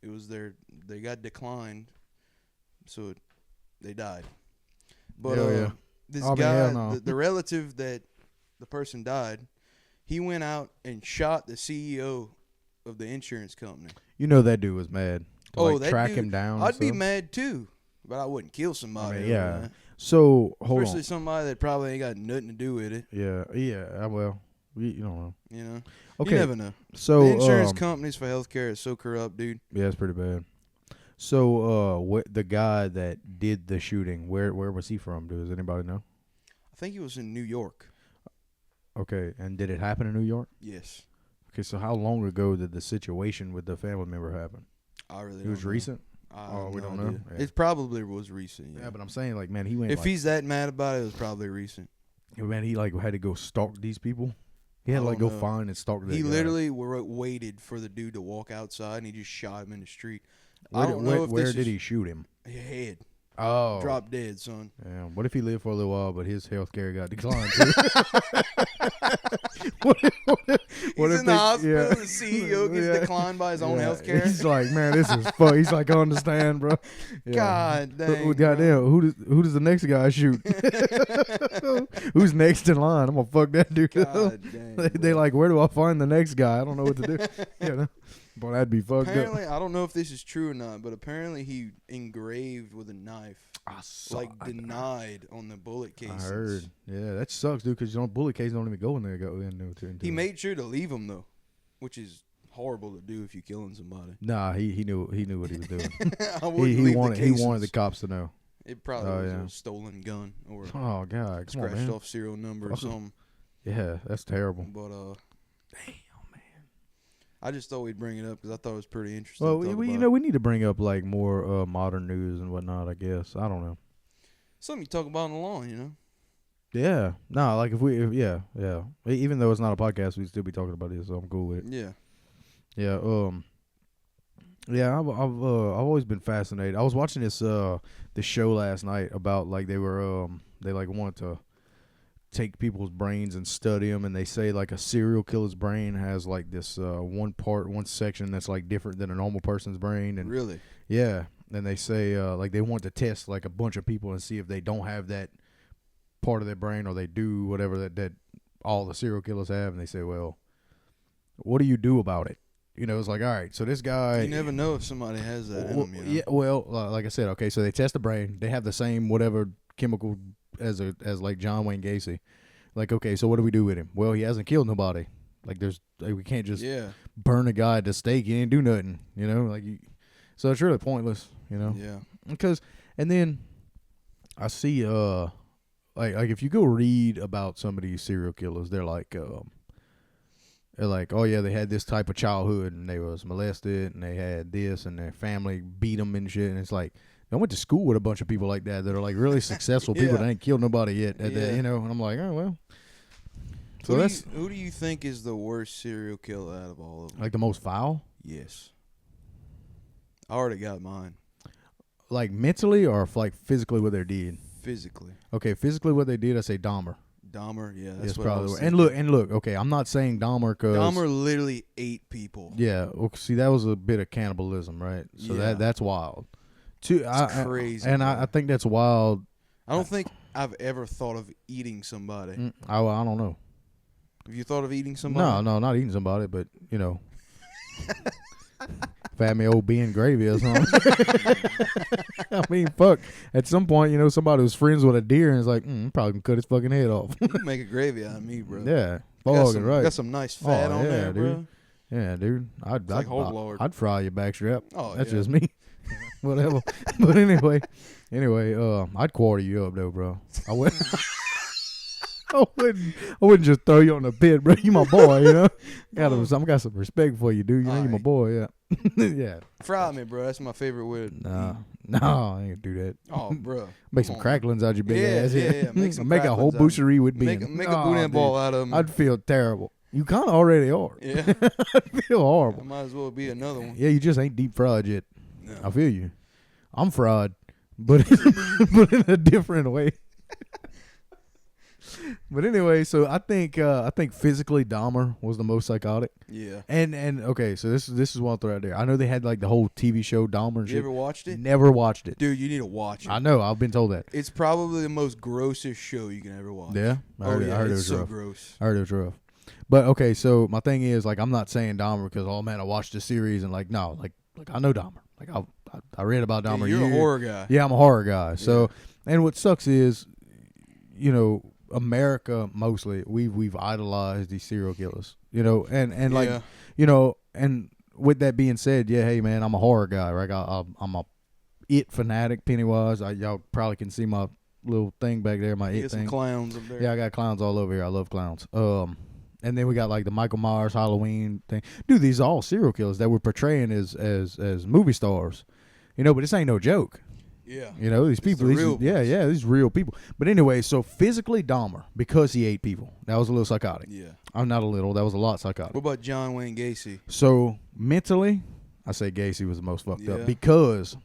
It was they got declined, so they died. But this guy, the relative that the person died, he went out and shot the CEO of the insurance company. That dude was mad. To track him down. I'd be mad too, but I wouldn't kill somebody. I mean, yeah. So especially somebody that probably ain't got nothing to do with it. Yeah. Well, you don't know. Okay. You never know. So the insurance companies for healthcare is so corrupt, dude. Yeah, it's pretty bad. So the guy that did the shooting, where was he from? Does anybody know? I think he was in New York. Okay, and did it happen in New York? Yes. Okay, so how long ago did the situation with the family member happen? I really don't know. It was recent? We don't know. Yeah. It probably was recent. Yeah, but I'm saying, like, man, he went. If he's that mad about it, it was probably recent. Man, he had to go stalk these people. He had to go find and stalk them. He literally waited for the dude to walk outside, and he just shot him in the street. I don't know where did he shoot him? Head. Oh. Drop dead, son. Yeah. What if he lived for a little while, but his health care got declined too? what He's in the hospital, the CEO gets declined by his own health care. He's like, man, this is fuck. He's like, I understand, bro. Yeah. God dang. Goddamn, who does the next guy shoot? Who's next in line? I'm gonna fuck that dude. God dang. They like, where do I find the next guy? I don't know what to do. Boy, that'd be fucked apparently, up. I don't know if this is true or not, but apparently he engraved with a knife. Denied on the bullet cases. I heard. Yeah, that sucks, dude, because bullet cases don't even go in there. He made sure to leave them, though, which is horrible to do if you're killing somebody. Nah, he knew what he was doing. he wanted the cops to know. It probably was a stolen gun or God, scratched off serial number or something. Yeah, that's terrible. But damn, man. I just thought we'd bring it up because I thought it was pretty interesting. Well, we need to bring up like more modern news and whatnot. I guess I don't know. Something you talk about on the lawn, Yeah, no, like yeah. Even though it's not a podcast, we'd still be talking about this, so I'm cool with it. Yeah. Yeah. I've always been fascinated. I was watching this show last night about like they wanted to take people's brains and study them, and they say like a serial killer's brain has like this one section that's like different than a normal person's brain. And really? Yeah. And they say like they want to test like a bunch of people and see if they don't have that part of their brain or they do whatever that all the serial killers have. And they say, well, what do you do about it? It's like, all right, so this guy... You never know if somebody has that in them, Yeah, well, like I said, okay, so they test the brain. They have the same whatever chemical as like John Wayne Gacy. Like, okay, so what do we do with him? Well, he hasn't killed nobody. Like, we can't just burn a guy at the stake. He didn't do nothing, so it's really pointless, Yeah. Because, and then I see like if you go read about some of these serial killers, they're like, oh yeah, they had this type of childhood and they was molested and they had this and their family beat them and shit. And it's like, I went to school with a bunch of people like that are like really successful people that ain't killed nobody yet. You know, and I'm like, oh well. So who do you think is the worst serial killer out of all of them? Like the most foul? Yes. I already got mine. Like mentally or like physically what they did? Physically. Okay, physically what they did, I say Dahmer. Dahmer, yeah, that's what probably. I was and look. Okay, I'm not saying Dahmer because Dahmer literally ate people. Yeah, well, see, that was a bit of cannibalism, right? So that's wild. It's crazy. I think that's wild. I don't think I've ever thought of eating somebody. I don't know. Have you thought of eating somebody? No, not eating somebody, but you know, if I had me old bean gravy or something. I mean, fuck. At some point, you know, somebody was friends with a deer and is like, probably can cut his fucking head off. You can make a gravy out of me, bro. Yeah, got some nice fat on there, dude. bro. Yeah, dude. I'd fry your backstrap. Oh, that's just me. Whatever. But anyway, I'd quarter you up though, bro. I wouldn't just throw you on the pit, bro. You my boy, you know. I got some respect for you, dude. You know, you my boy, yeah. Yeah. Fry me, bro. That's my favorite way. No, I ain't gonna do that. Oh, bro. Make some cracklings out your big ass. Yeah. Make a whole boucherie with beans. Make a boudin ball out of them. I'd feel terrible. You kind of already are. Yeah. I'd feel horrible. I might as well be another one. Yeah, you just ain't deep fried yet. No. I feel you. I'm fried, but in a different way. But anyway, so I think physically Dahmer was the most psychotic. Yeah. And okay, so this is one throw out there. I know they had like the whole TV show Dahmer and shit. You ever watched it? Never watched it. Dude, you need to watch it. I know, I've been told that. It's probably the most grossest show you can ever watch. Yeah? I heard it was so rough. gross. I heard it was rough. But okay, so my thing is like I'm not saying Dahmer because oh man I watched the series and like no, like I know Dahmer. Like I read about Dahmer. Yeah, you're a horror guy. Yeah, I'm a horror guy. So and what sucks is, you know, America mostly we've idolized these serial killers, you know, and like you know, and with that being said, yeah, hey man, I'm a horror guy, right? I'm a It fanatic, Pennywise. Y'all probably can see my little thing back there, my It thing. Some clowns up there. Yeah, I got clowns all over here. I love clowns. And then we got like the Michael Myers Halloween thing. Dude, these are all serial killers that we're portraying as movie stars, you know. But this ain't no joke. Yeah. You know, these people, these real people. But anyway, so physically Dahmer, because he ate people, that was a little psychotic. Yeah. I'm not a little, that was a lot psychotic. What about John Wayne Gacy? So mentally, I say Gacy was the most fucked up because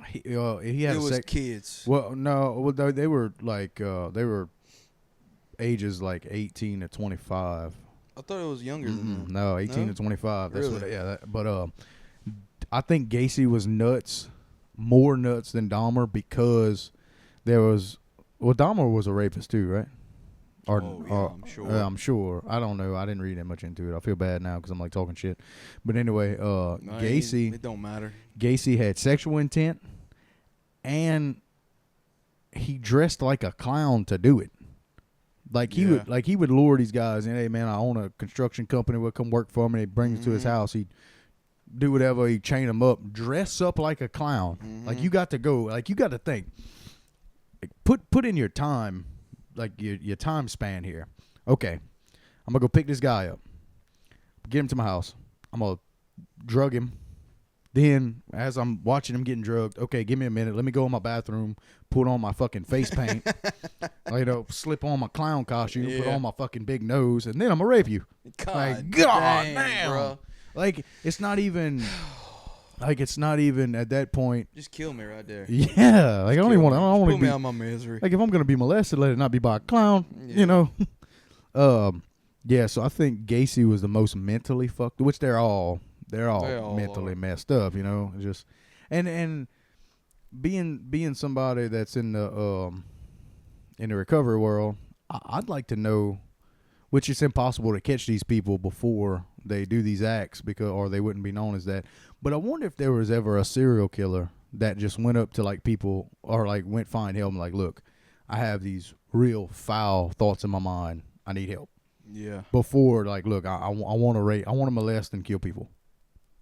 he had kids. Well, no, they were like, they were ages like 18 to 25. I thought it was younger than that. No, 18 to 25. That's really? But I think Gacy was nuts. More nuts than Dahmer because Dahmer was a rapist too, right? I'm sure. I'm sure. I don't know. I didn't read that much into it. I feel bad now because I'm like talking shit. But anyway, Gacy. It don't matter. Gacy had sexual intent, and he dressed like a clown to do it. Like he would lure these guys and hey man, I own a construction company. Will come work for me. He brings to his house. He'd do whatever. He chain them up, dress up like a clown. Like you got to go. Like you got to think. Like, put in your time, like your time span here. Okay, I'm gonna go pick this guy up, get him to my house. I'm gonna drug him. Then, as I'm watching him getting drugged, okay, give me a minute. Let me go in my bathroom, put on my fucking face paint, you know, slip on my clown costume, put on my fucking big nose, and then I'm gonna rape you. God damn, bro. Like it's not even at that point. Just kill me right there. Yeah, like I don't want to put me out of my misery. Like if I'm gonna be molested, let it not be by a clown. You know. Yeah. So I think Gacy was the most mentally fucked, which they're all mentally messed up. You know, just and being somebody that's in the recovery world, I'd like to know, which it's impossible to catch these people before they do these acts or they wouldn't be known as that. But I wonder if there was ever a serial killer that just went up to like people or like went find help and like, look, I have these real foul thoughts in my mind. I need help. Yeah. Before like, look, I want to molest and kill people.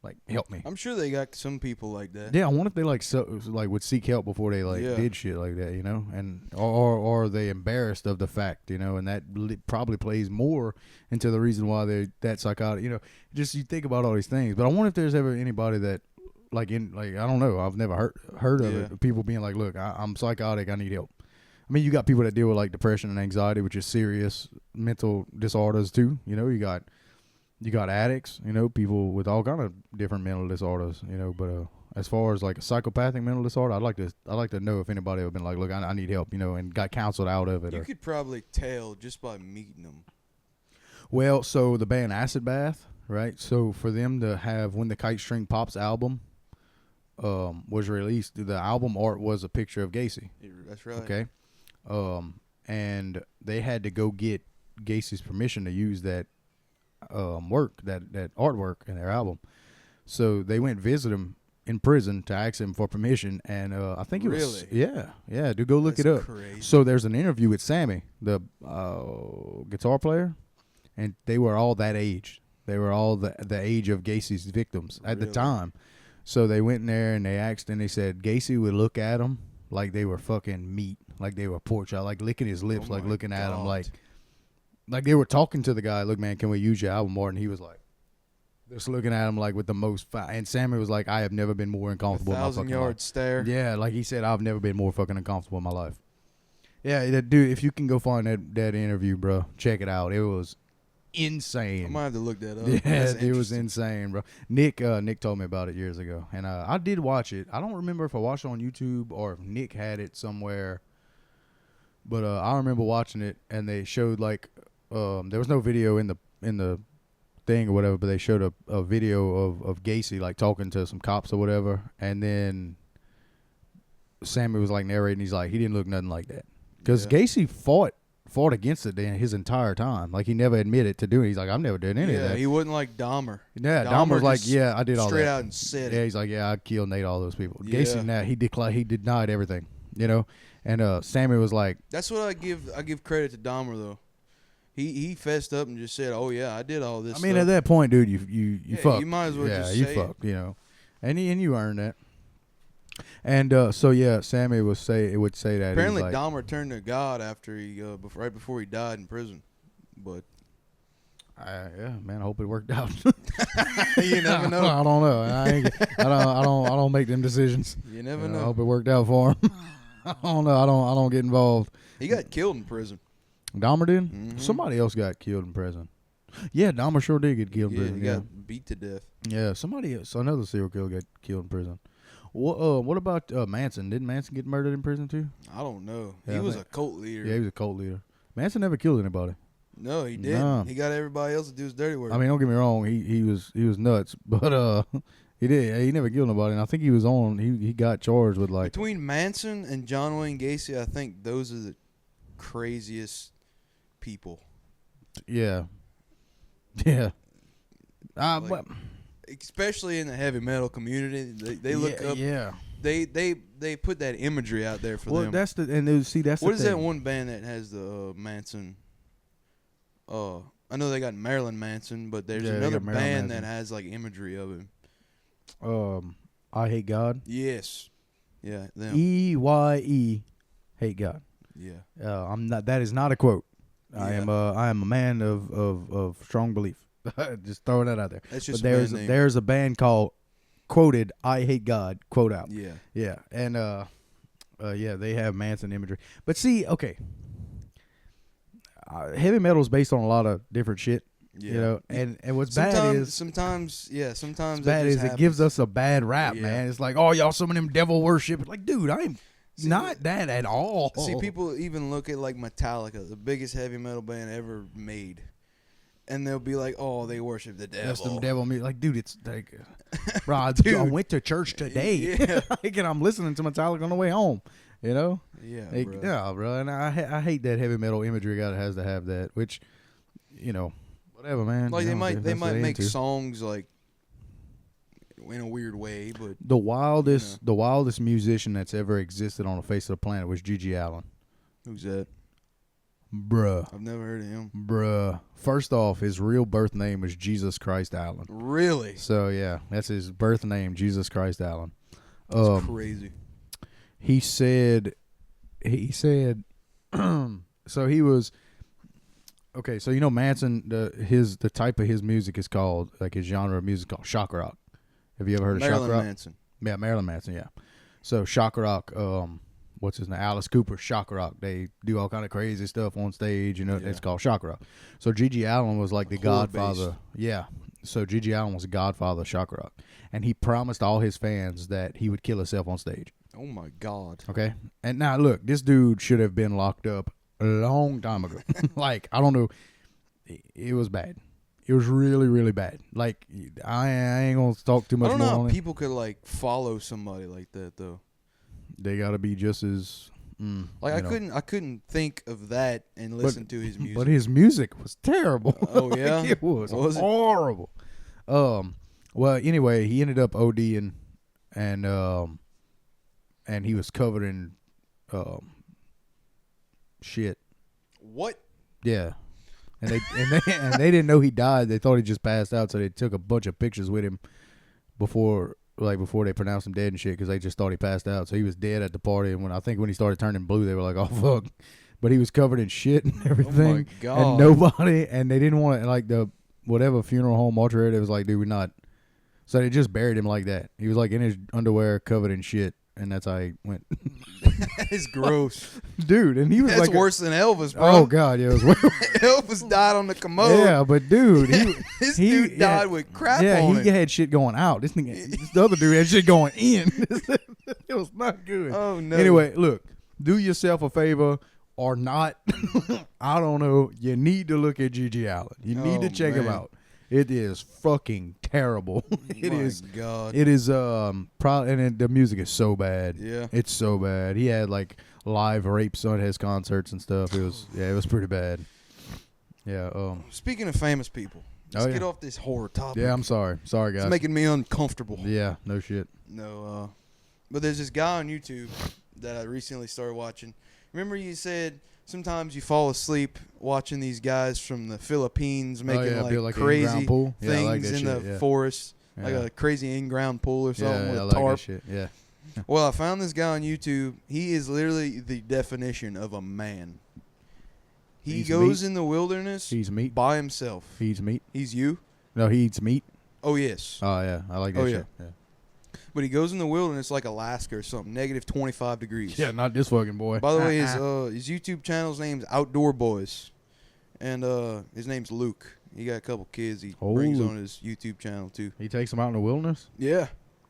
Like, help me. I'm sure they got some people like that. Yeah, I wonder if they like would seek help before they did shit like that, and or are they embarrassed of the fact, and that probably plays more into the reason why they're that psychotic. Just you think about all these things, but I wonder if there's ever anybody that I don't know, I've never heard of it. People being like, look, I'm psychotic, I need help. I mean, you got people that deal with like depression and anxiety, which is serious mental disorders too. You got addicts, people with all kind of different mental disorders, But as far as like a psychopathic mental disorder, I'd like to know if anybody have been like, look, I need help, and got counseled out of it. You could probably tell just by meeting them. Well, so the band Acid Bath, right? So for them to have When the Kite String Pops album was released, the album art was a picture of Gacy. That's right. Okay. And they had to go get Gacy's permission to use that work, that artwork in their album. So they went visit him in prison to ask him for permission, and I think it was dude, go look it up. Crazy. So there's an interview with Sammy, the guitar player, and they were all that age. They were all the age of Gacy's victims at the time. So they went in there and they asked, and they said Gacy would look at them like they were fucking meat, like they were pork chop, like licking his lips, like looking at him like they were talking to the guy. Look, man, can we use your album more? And he was like, just looking at him like with the most. And Sammy was like, I have never been more uncomfortable in my fucking life. 1,000-yard stare. Yeah, like he said, I've never been more fucking uncomfortable in my life. Yeah, dude, if you can go find that interview, bro, check it out. It was insane. I might have to look that up. Yeah, it was insane, bro. Nick told me about it years ago, and I did watch it. I don't remember if I watched it on YouTube or if Nick had it somewhere, but I remember watching it, and they showed like there was no video in the thing or whatever, but they showed a video of Gacy like talking to some cops or whatever, and then Sammy was like narrating. He's like, he didn't look nothing like that because Gacy fought against it his entire time. Like, he never admitted to doing it. He's like, I've never done any of that. Yeah, he wasn't like Dahmer. Yeah, Dahmer was like, yeah, I did all that. Straight out and said it. Yeah, he's like, yeah, I killed Nate, all those people. Yeah. Gacy, he denied everything, And Sammy was like, that's what I give credit to Dahmer though. He fessed up and just said, oh yeah, I did all this. I mean, stuff. at that point, dude, you fucked. You might as well just you say fucked, and you earned that. And so yeah, Sammy would say that apparently like, Dahmer turned to God after right before he died in prison, but yeah, man, I hope it worked out. You never know. I don't know. I don't make them decisions. You never know. I hope it worked out for him. I don't know. I don't get involved. He got killed in prison. Dahmer did? Mm-hmm. Somebody else got killed in prison. Yeah, Dahmer sure did get killed in prison. He got beat to death. Yeah, somebody else, another serial killer got killed in prison. What about Manson? Didn't Manson get murdered in prison too? I don't know. Yeah, he was a cult leader. Yeah, he was a cult leader. Manson never killed anybody. No, he didn't. No. He got everybody else to do his dirty work. I mean, don't get me wrong. He was nuts, but he did. He never killed nobody, and I think he was on. He got charged with like between Manson and John Wayne Gacy, I think those are the craziest people. Yeah. Yeah. Like, especially in the heavy metal community, they look up. Yeah. They put that imagery out there for them. Well, that's the that's what the is thing. that one band that has the Manson? I know they got Marilyn Manson, but there's another band that has like imagery of him. I Hate God. Yes. Yeah. Them. EYE, Hate God. Yeah. I'm not. That is not a quote. Yeah. I am a man of strong belief. Just throwing that out there. That's just but there's a band called quoted I Hate God, quote out. Yeah. Yeah. And yeah, they have Manson imagery. But see, okay. Heavy metal is based on a lot of different shit. Yeah. And what's bad is sometimes bad is it gives us a bad rap, man. It's like, oh, y'all some of them devil worship. Like, dude, I'm not that at all. See, people even look at like Metallica, the biggest heavy metal band ever made, and they'll be like, "Oh, they worship the devil." That's the devil music. Like, dude, it's like, bro, I went to church today, Yeah. like, and I'm listening to Metallica on the way home. Yeah, Yeah, bro. Yeah, bro. And I hate that heavy metal imagery. God has to have that, which, whatever, man. Like they might make into. songs like in a weird way, but the wildest musician that's ever existed on the face of the planet was Gigi Allen. Who's that? Bruh. I've never heard of him. Bruh. First off, his real birth name was Jesus Christ Allen. Really? So, yeah, that's his birth name, Jesus Christ Allen. That's crazy. He said, so he was, okay, so you know Manson, the type of his music is called, like his genre of music called shock rock. Have you ever heard of shock rock? Marilyn Manson. Yeah, Marilyn Manson, yeah. So shock rock, what's his name? Alice Cooper, shock rock. They do all kind of crazy stuff on stage, you know, it's called shock rock. So G.G. Allen was like the godfather. Based. Yeah. So G.G. Allen was the godfather of shock rock. And he promised all his fans that he would kill himself on stage. Oh, my God. Okay? And now, look, this dude should have been locked up a long time ago. Like, I don't know. It was bad. It was really, really bad. Like, I ain't going to talk too much more on it. I don't know how people could, like, follow somebody like that, though. They got to be just as... I couldn't think of that and listen to his music. But his music was terrible. Oh, yeah? Like, it was horrible. Well, anyway, he ended up ODing, and he was covered in shit. What? Yeah. And they didn't know he died. They thought he just passed out, so they took a bunch of pictures with him before they pronounced him dead and shit, because they just thought he passed out. So he was dead at the party, and when he started turning blue, they were like, "Oh fuck!" But he was covered in shit and everything. Oh my God! And they didn't want to, like, the whatever funeral home mortuary. They was like, "Dude, we're not." So they just buried him like that. He was like in his underwear, covered in shit, and that's how he went. It's gross, dude. And he was that's like worse than Elvis, bro. Oh God, yeah, it was. Elvis died on the commode. Yeah, but dude, this dude died with crap on he it. had shit going out. This other dude had shit going in. It was not good. Oh no. Anyway, look, do yourself a favor or not. I don't know. You need to look at G.G. Allen. You need to check him out. It is fucking terrible. It is. God. It is probably, and the music is so bad. Yeah. It's so bad. He had like live rapes on his concerts and stuff. It was pretty bad. Yeah. Speaking of famous people, let's get off this horror topic. Yeah, I'm sorry. Sorry, guys. It's making me uncomfortable. Yeah, no shit. No, but there's this guy on YouTube that I recently started watching. Remember you said sometimes you fall asleep watching these guys from the Philippines making like crazy pool. things like in the forest, like a crazy in-ground pool or something with a tarp. That shit. Yeah. Well, I found this guy on YouTube. He is literally the definition of a man. He goes in the wilderness. He's meat by himself. He's meat. He's you. No, he eats meat. Oh yes. Oh yeah, I like that shit. Yeah. But he goes in the wilderness like Alaska or something, -25 degrees. Yeah, not this fucking boy. By the way, his YouTube channel's name's Outdoor Boys, and his name's Luke. He got a couple kids he brings on his YouTube channel too. He takes them out in the wilderness? Yeah.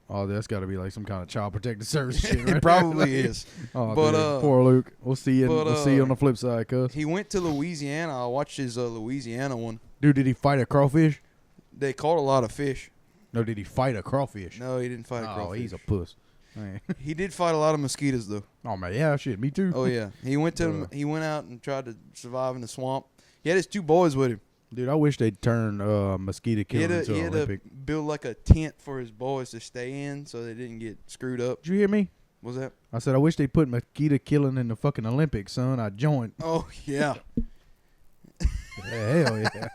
Oh, that's got to be like some kind of child protective service shit, right? It probably is. Oh, but dude, poor Luke. We'll see you. We'll see you on the flip side, cuz. He went to Louisiana. I watched his Louisiana one. Dude, did he fight a crawfish? They caught a lot of fish. No, did he fight a crawfish? No, he didn't fight a crawfish. Oh, he's a puss. He did fight a lot of mosquitoes though. Oh man, yeah, shit, me too. Oh yeah, he went out and tried to survive in the swamp. He had his 2 boys with him. Dude, I wish they'd turn mosquito killing into an Olympic. He had to build like a tent for his boys to stay in so they didn't get screwed up. Did you hear me? What's that? I said I wish they put mosquito killing in the fucking Olympics, son. I joined. Oh yeah. Yeah, hell yeah.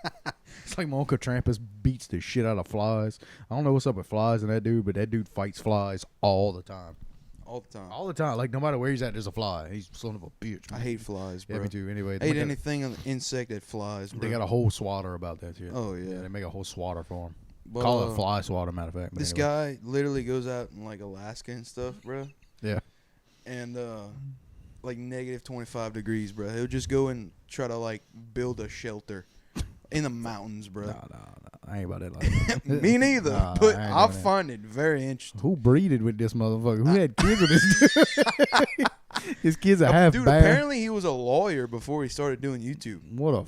It's like my Uncle Trampus beats the shit out of flies. I don't know what's up with flies and that dude, but that dude fights flies all the time. All the time. All the time. Like, no matter where he's at, there's a fly. He's son of a bitch. I hate flies, bro. Yeah, me too. Anyway. I hate anything on the insect that flies, bro. They got a whole swatter about that shit. Oh, yeah. They make a whole swatter for him. But, Call it a fly swatter, matter of fact. This guy literally goes out in, like, Alaska and stuff, bro. Yeah. And, like, -25 degrees, bro. He'll just go and try to, like, build a shelter in the mountains, bro. No. I ain't about that like that. Me neither. But I find it very interesting. Who breeded with this motherfucker? Who had kids with this dude? His kids are half dude, bear. Apparently he was a lawyer before he started doing YouTube. What a...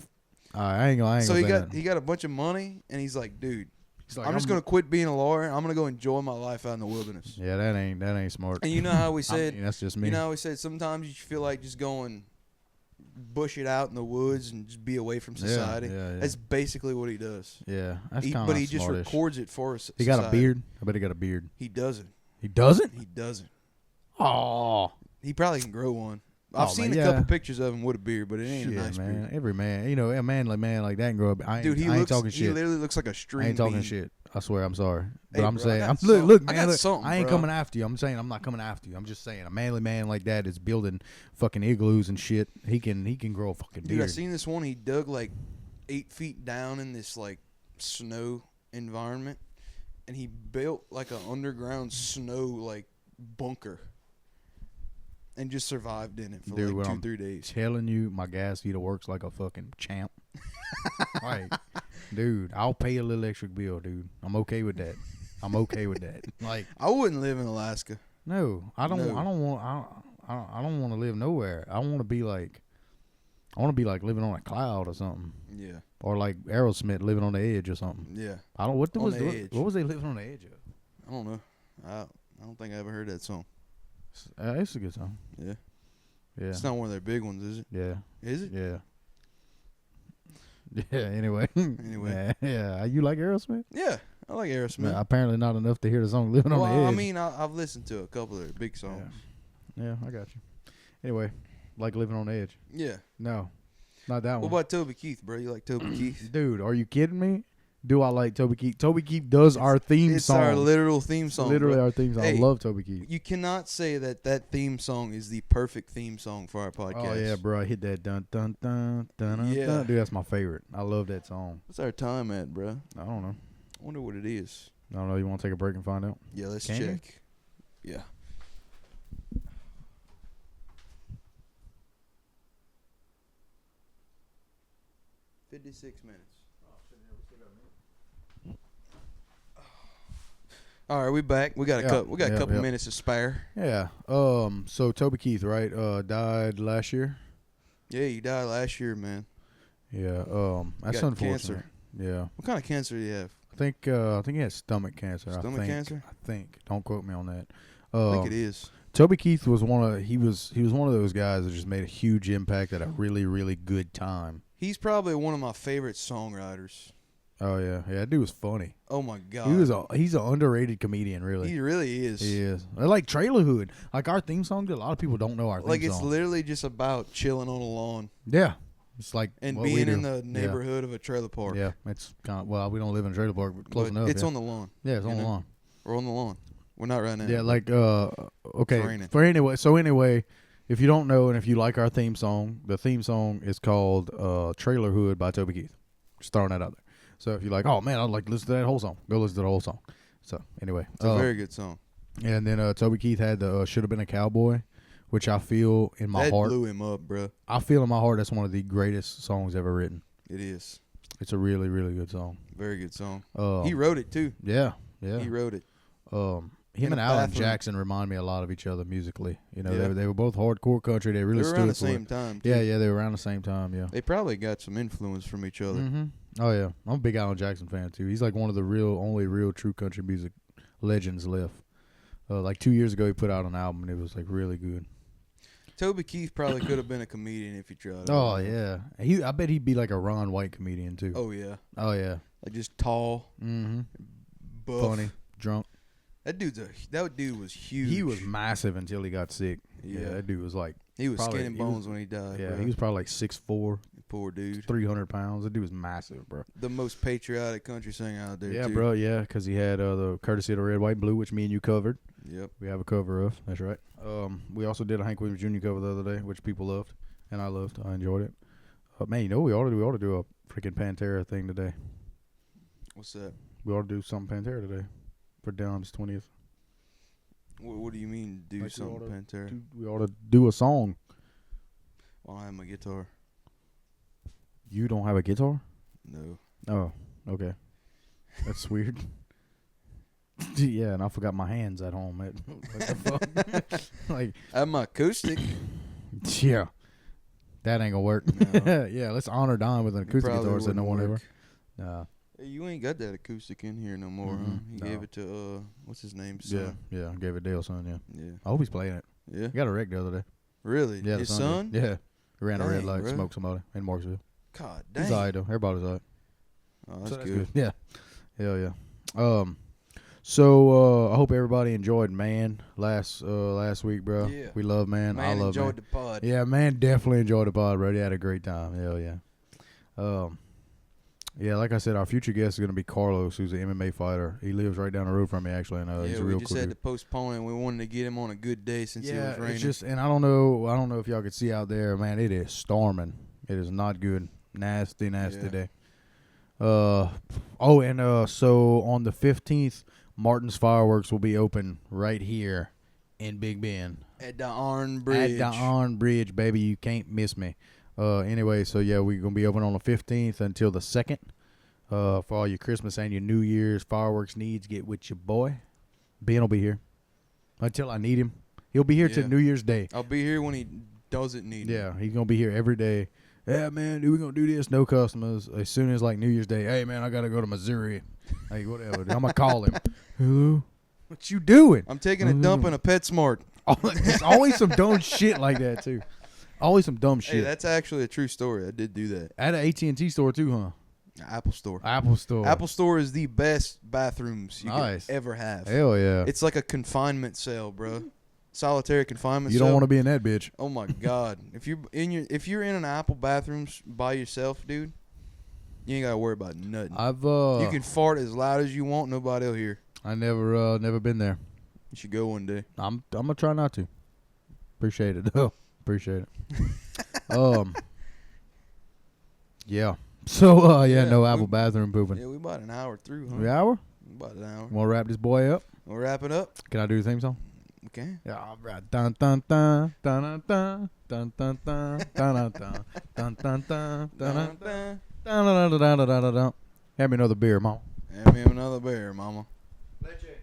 I ain't gonna so say he got a bunch of money, and he's like, dude, like, I'm just gonna quit being a lawyer. I'm gonna go enjoy my life out in the wilderness. Yeah, that ain't smart. And you know how we said that's just me. You know how we said sometimes you feel like just going bush it out in the woods and just be away from society. Yeah. That's basically what he does. Yeah, that's kind of But he just records it for us. He got a beard. I bet he got a beard. He doesn't. He doesn't? He doesn't. Oh. He probably can grow one. I've seen a couple pictures of him with a beard, but it ain't a nice man. beard. Every man, a man like that can grow up. I ain't talking shit. He literally looks like a string. I ain't talking bean. shit. I swear, I'm sorry, but Hey, I'm bro, saying, look, man, I ain't bro. coming after you. I'm saying I'm not coming after you. I'm just saying a manly man like that is building fucking igloos and shit. He can grow a fucking beard. Dude, I seen this one. He dug like 8 feet down in this like snow environment, and he built like an underground snow like bunker. And just survived in it for Dude, like 2-3 days. Telling you, my gas heater works like a fucking champ. Like, dude, I'll pay a little extra bill, dude. I'm okay with that. Like, I wouldn't live in Alaska. No, I don't. No. I don't want to live nowhere. I want to be like living on a cloud or something. Yeah. Or like Aerosmith living on the edge or something. Yeah. I don't. What was they living on the edge of? I don't know. I don't think I ever heard that song. It's a good song. Yeah. Yeah. It's not one of their big ones, is it? Yeah. Is it? Yeah. Yeah. Anyway. Anyway. Yeah. You like Aerosmith? Yeah. I like Aerosmith. Yeah, apparently not enough to hear the song "Living on the Edge." I mean, I've listened to a couple of their big songs. Yeah, I got you. Anyway, like "Living on the Edge." Yeah. No, not that one. What about Toby Keith, bro? You like Toby Keith? Dude, are you kidding me? Do I like Toby Keith? Toby Keith does our theme song. It's our literal theme song. Literally bro. our theme song. Hey, I love Toby Keith. You cannot say that theme song is the perfect theme song for our podcast. Oh yeah, bro. I hit that dun dun dun dun Yeah. dun. Dude, that's my favorite. I love that song. What's our time at, bro? I don't know. I wonder what it is. I don't know. You want to take a break and find out? Yeah, let's Can you? check. Yeah. $56 minutes. All right, we back. We got a couple minutes to spare. Yeah. So Toby Keith, right? Died last year. Yeah, he died last year, man. Yeah. That's got unfortunate. cancer. Yeah. What kind of cancer do you have? I think he has stomach cancer. Stomach cancer? I think. Don't quote me on that. I think it is. Toby Keith was one of those guys that just made a huge impact at a really, really good time. He's probably one of my favorite songwriters. Oh yeah, that dude was funny. Oh my god, he's an underrated comedian, really. He really is. He is. I like Trailer Hood, like our theme song. A lot of people don't know our theme song. Like it's literally just about chilling on a lawn. Yeah, it's like and what being we in do. the neighborhood of a trailer park. Yeah, it's kind of we don't live in a trailer park, but close enough. It's on the lawn. Yeah, it's on the lawn. We're on the lawn. We're not right now. Yeah, like okay. Anyway, if you don't know and if you like our theme song, the theme song is called Trailer Hood by Toby Keith. Just throwing that out there. So if you're like, oh man, I'd like to listen to that whole song, go listen to the whole song. So anyway, it's a very good song. And then Toby Keith had the "Should Have Been a Cowboy," which I feel in my heart blew him up, bro. I feel in my heart that's one of the greatest songs ever written. It is. It's a really, really good song. Very good song. He wrote it too. Yeah. He wrote it. Him and Alan Jackson remind me a lot of each other musically. You know, they were both hardcore country. They really were stood around the for same it. time. Too. Yeah, they were around the same time. Yeah, they probably got some influence from each other. Mm-hmm. Oh yeah, I'm a big Alan Jackson fan too. He's like one of the only real true country music legends left. Like 2 years ago, he put out an album and it was like really good. Toby Keith probably could have been a comedian if he tried. Oh yeah, I bet he'd be like a Ron White comedian too. Oh yeah. Like just tall, buff, funny, drunk. That dude was huge. He was massive until he got sick. Yeah, that dude was like he was skin and bones when he died. Yeah, bro. he was probably like 6'4". Poor dude. 300 pounds. That dude was massive, bro. The most patriotic country singer out there. Yeah, too. bro. Yeah, because he had the courtesy of the Red, White, and Blue, which me and you covered. Yep. We have a cover of. That's right. We also did a Hank Williams Jr. cover the other day, which people loved, and I loved. I enjoyed it. Man, you know we ought to do a freaking Pantera thing today. What's that? We ought to do something Pantera today for Dylan's 20th. What do you mean do like something Pantera? We ought to do a song. Well, I have my guitar. You don't have a guitar? No. Oh, okay. That's weird. Yeah, and I forgot my hands at home. What the fuck? Like, I have my acoustic. Yeah. That ain't gonna work. No. Yeah, let's honor Don with an acoustic guitar so no one ever. Nah. Hey, you ain't got that acoustic in here no more, huh? You gave it to what's his name? Son? Yeah, I gave it Dale's son. Yeah. I hope he's playing it. Yeah. He got a wreck the other day. Really? Yeah, his son? Yeah. He ran a red light, bro. smoked somebody in Marksville. God damn. He's alright though. Everybody's alright. Oh, that's so good. Yeah. Hell yeah. So I hope everybody enjoyed last week, bro. Yeah. We love Man. I love enjoyed the pod. Yeah, Man definitely enjoyed the pod, bro. He had a great time. Hell yeah. Yeah, like I said, our future guest is gonna be Carlos, who's an MMA fighter. He lives right down the road from me, actually, and he's a real we just cool had dude. to postpone it. We wanted to get him on a good day since it was raining. It's just, and I don't know if y'all could see out there, man. It is storming. It is not good. Nasty day. So on the 15th, Martin's Fireworks will be open right here in Big Bend. At the Iron Bridge. At the Iron Bridge, baby. You can't miss me. Anyway, so yeah, we're going to be open on the 15th until the 2nd. For all your Christmas and your New Year's fireworks needs, get with your boy. Ben will be here until I need him. He'll be here till New Year's Day. I'll be here when he doesn't need me. Yeah, he's going to be here every day. Yeah, man, dude, we going to do this. No customers. As soon as, like, New Year's Day, hey, man, I got to go to Missouri. Hey, whatever. I'm going to call him. Hello? What you doing? I'm taking a dump in a PetSmart. There's always some dumb shit like that, too. Always some dumb shit. Hey, that's actually a true story. I did do that. At an AT&T store, too, huh? Apple Store. Apple Store. Apple Store is the best bathrooms you can ever have. Hell yeah. It's like a confinement cell, bro. Solitary confinement cell. You don't want to be in that bitch. Oh my God. If you're in an Apple bathroom by yourself, dude, you ain't gotta worry about nothing. You can fart as loud as you want, nobody will hear. I never been there. You should go one day. I'm gonna try not to. Appreciate it though. Appreciate it. Yeah. So no Apple bathroom pooping. Yeah, we about an hour through, huh? An hour? About an hour. Wanna wrap this boy up? We'll wrap it up. Can I do the theme song? Okay. Yeah, all right. Dun dun dun dun dun dun dun dun dun dun dun dun dun dun dun dun dun. Have me another beer, mama. Have me another beer, mama. Leche.